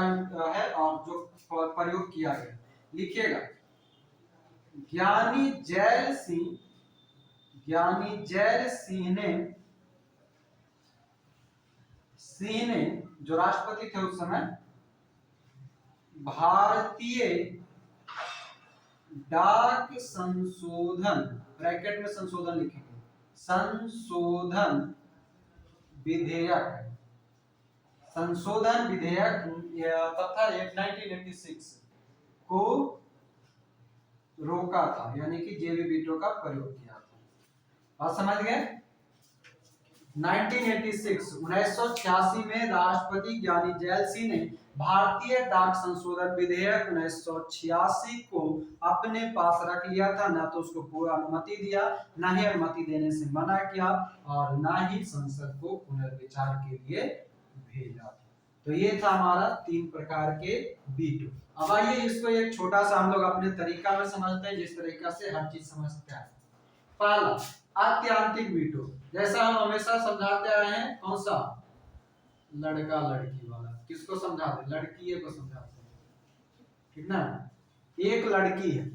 है और जो प्रयोग किया गया, लिखिएगा। ज्ञानी जैल सिंह ने जो राष्ट्रपति थे उस समय, भारतीय डाक संशोधन, ब्रैकेट में संशोधन लिखेंगे, संशोधन विधेयक तथा 1986 को रोका था, यानी कि जेबी वीटो का प्रयोग किया था। बात समझ गए? 1986 में राष्ट्रपति ज्ञानी जैल सिंह ने भारतीय डाक संशोधन विधेयक 1986 को अपने पास रख लिया था। ना तो उसको पूरा अनुमति दिया, ना ही अनुमति देने से मना किया, और ना ही संसद को पुनर्विचार के लिए भेजा। तो ये था हमारा 3 प्रकार के वीटो। अब आइए इसको एक छोटा सा हम लोग अपने तरीका में समझते हैं, जिस तरीका से हर चीज समझते हैं। पहला आत्यांतिक वीटो, जैसा हम हमेशा समझाते आए हैं, कौन सा? लड़का लड़की वाला। किसको समझाते? लड़की को समझाते हैं, ठीक ना? एक लड़की है,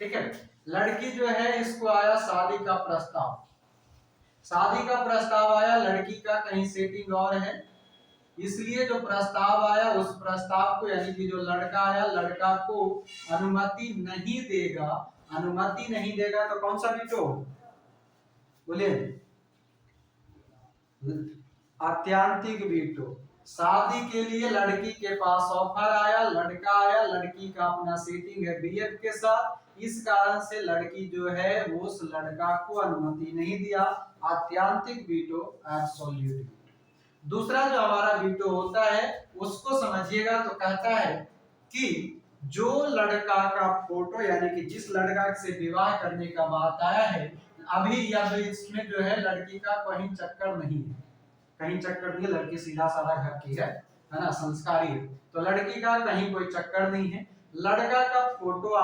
ठीक है, लड़की जो है, इसको आया शादी का प्रस्ताव, शादी का प्रस्ताव आया, लड़की का कहीं सेटिंग और है, इसलिए जो प्रस्ताव आया उस प्रस्ताव को, यानी कि जो लड़का आया, लड़का को अनुमति नहीं देगा तो कौन सा वीटो? बोलिए। आत्यांतिक वीटो। शादी के लिए लड़की के पास ऑफर आया, लड़का आया, लड़की का अपना सेटिंग है बीएफ के साथ, इस कारण से लड़की जो है वो उस लड़का को अनुमति नहीं दिया। आत्यांतिक वीटो, एब्सोल्यूट वीटो। दूसरा जो हमारा वीटो होता है उसको समझिएगा, तो कहता है कि जो लड़का का फोटो, यानी कि जिस लड़का से विवाह करने का बात आया है, अभी या तो इसमें जो है लड़की का कहीं चक्कर नहीं है, कहीं चक्कर नहीं है, लड़की सीधा साधा घर की है ना, संस्कारी है, तो लड़की का कहीं कोई चक्कर नहीं है। लड़का का फोटो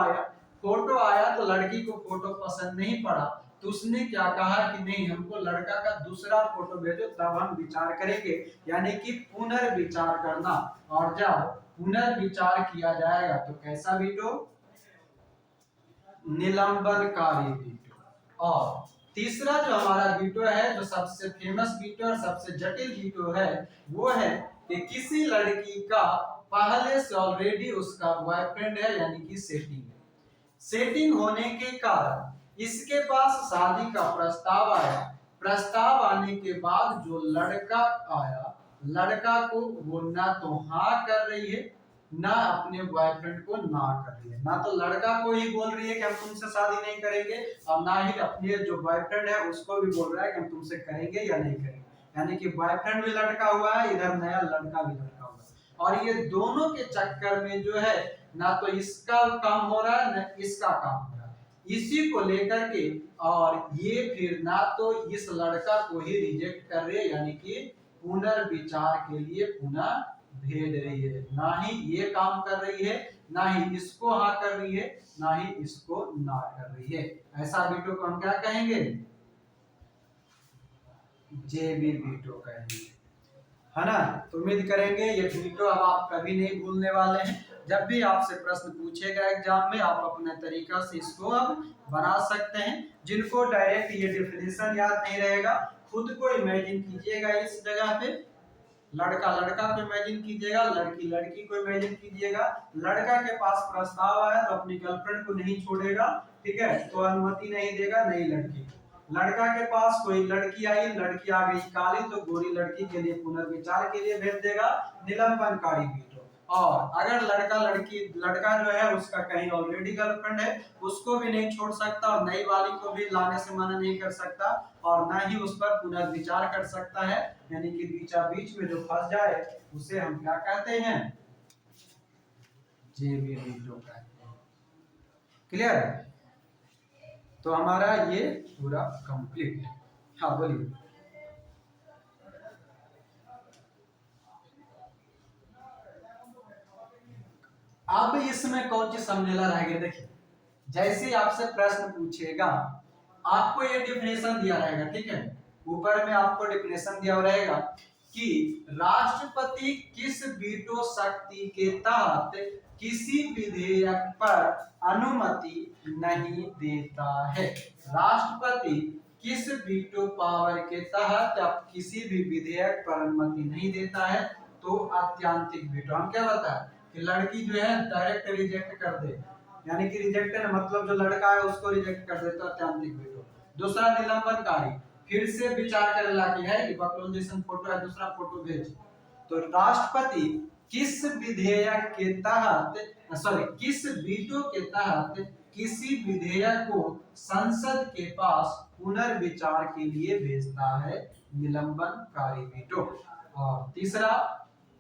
आया तो लड़की को फोटो पसंद नहीं पड़ा, तो उसने क्या कहा कि नहीं, हमको लड़का का दूसरा फोटो भेजो, तब हम विचार करेंगे, यानी कि पुनर्विचार करना। और जब पुनर्विचार किया जाएगा तो कैसा वीटो? निलंबनकारी वीटो। और तीसरा जो हमारा वीटो है, जो सबसे फेमस वीटो और सबसे जटिल वीटो है, वो है कि किसी लड़की का पहले से ऑलरेडी उसका बॉयफ्रेंड है, यानी कि सेटिंग होने के कारण इसके पास शादी का प्रस्ताव आया, प्रस्ताव आने के बाद जो लड़का आया, लड़का को वो ना तो हाँ कर रही है, ना अपने बॉयफ्रेंड को ना कर रही है, ना तो लड़का को ही बोल रही है कि हम तुमसे शादी नहीं करेंगे, और ना ही अपने जो बॉयफ्रेंड है उसको भी बोल रहा है कि हम तुमसे करेंगे या नहीं करेंगे, यानी कि बॉयफ्रेंड भी लड़का हुआ है, इधर नया लड़का भी लड़का हुआ है, और ये दोनों के चक्कर में जो है ना तो इसका काम हो रहा है, ना इसका काम हो रहा है, इसी को लेकर के, और ये फिर ना तो इस लड़का को ही रिजेक्ट कर रही है, यानी कि पुनर्विचार के लिए पुनः भेज रही है, ना ही ये काम कर रही है, ना ही इसको हाँ कर रही है, ना ही इसको ना कर रही है। ऐसा वीटो को हम क्या कहेंगे? जेबी वीटो कहेंगे, है ना? तो उम्मीद करेंगे ये वीटो अब आप कभी नहीं भूलने वाले हैं। जब भी आपसे प्रश्न पूछेगा एग्जाम में, आप अपने तरीका से इसको अब बना सकते हैं। जिनको डायरेक्ट ये डेफिनेशन याद नहीं रहेगा, खुद को इमेजिन कीजिएगा, इस जगह पे लड़का को इमेजिन कीजिएगा, लड़की को इमेजिन कीजिएगा। लड़का के पास प्रस्ताव आया तो अपनी गर्लफ्रेंड को नहीं छोड़ेगा, ठीक है, तो अनुमति नहीं देगा, नहीं लड़की। लड़का के पास कोई लड़की आई, लड़की आ गई काली, तो गोरी लड़की के लिए पुनर्विचार के लिए भेज देगा, निलंबनकारी वीटो। और अगर लड़का जो है उसका कहीं ऑलरेडी गर्लफ्रेंड है, उसको भी नहीं छोड़ सकता, और नई वाली को भी लाने से मना नहीं कर सकता, और ना ही उस पर पुनर्विचार कर सकता है, यानी कि बीच में जो फंस जाए उसे हम क्या कहते हैं? जेबी वीटो कहते हैं। क्लियर है? तो हमारा ये पूरा कंप्लीट है। हाँ बोलिए। अब इसमें कौन सी समझेला रहेगा? देखिए, जैसे ही आपसे प्रश्न पूछेगा, आपको ये डिफिनेशन दिया रहेगा, ठीक है, ऊपर में आपको डिफिनेशन दिया रहेगा कि राष्ट्रपति किस वीटो शक्ति के तहत किसी विधेयक पर अनुमति नहीं देता है। राष्ट्रपति किस वीटो पावर के तहत अब किसी भी विधेयक पर अनुमति नहीं देता है? तो अत्यंतिक वीटो। हम क्या बताए कि लड़की जो है डायरेक्ट रिजेक्ट कर दे, यानी कि रिजेक्टेड मतलब जो लड़का है उसको रिजेक्ट कर देता है, अत्यंतिक वीटो। दूसरा निलंबनकारी, फिर से विचार करेला कि है कि बकलोल जैसन फोटो है, दूसरा फोटो भेज। तो राष्ट्रपति किस विधेयक के तहत, सॉरी, किस वीटो के तहत किसी विधेयक को संसद के पास पुनर्विचार के लिए भेजता है? निलंबनकारी वीटो। और तीसरा,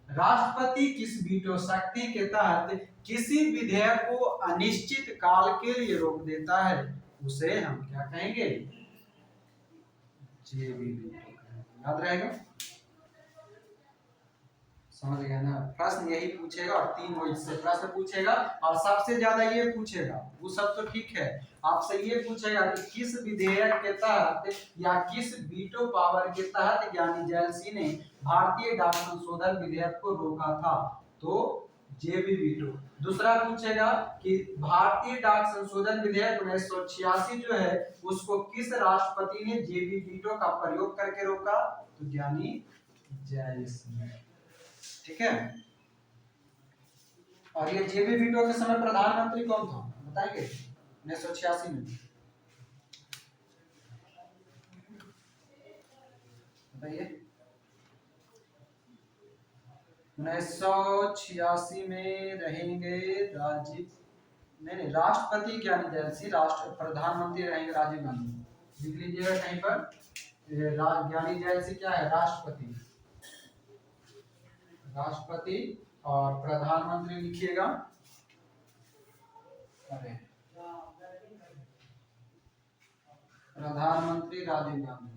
राष्ट्रपति किस वीटो शक्ति के तहत किसी विधेयक को अनिश्चित काल के लिए रोक देता है? उसे हम क्या कहेंगे? जेबी वीटो। याद रहेगा? समझ गया ना? प्रश्न यही पूछेगा और 3 वर्ड से प्रश्न पूछेगा, और सबसे ज्यादा ये पूछेगा, वो सब तो ठीक है, आपसे ये पूछेगा कि किस विधेयक के तहत या किस वीटो पावर के तहत ज्ञानी जैल सिंह ने भारतीय डाक संशोधन विधेयक को रोका था? तो जेबी वीटो। दूसरा पूछेगा कि भारतीय डाक संशोधन विधेयक 1986 जो है उसको किस राष्ट्रपति ने जेबी वीटो का प्रयोग करके रोका? तो ज्ञानी जैल सिंह। ठीक है। और ये जेबी वीटो के समय प्रधानमंत्री कौन था बताएंगे? 1986 में बताइए। 1986 में रहेंगे राजीव, नहीं, राष्ट्रपति ज्ञानी जैल सिंह, राष्ट्र प्रधानमंत्री रहेंगे राजीव गांधी। लिख लीजिएगा कहीं पर, ज्ञानी जैल सिंह क्या है? राष्ट्रपति। राष्ट्रपति और प्रधानमंत्री लिखिएगा, अरे प्रधानमंत्री राजीव गांधी।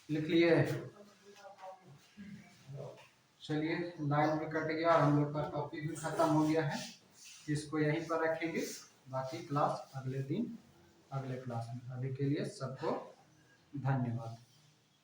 लिख लिए? चलिए, लाइन भी कट गया और हम लोग का टॉपिक भी खत्म हो गया है। इसको यहीं पर रखेंगे, बाकी क्लास अगले दिन अगले क्लास में। अभी के लिए सबको धन्यवाद।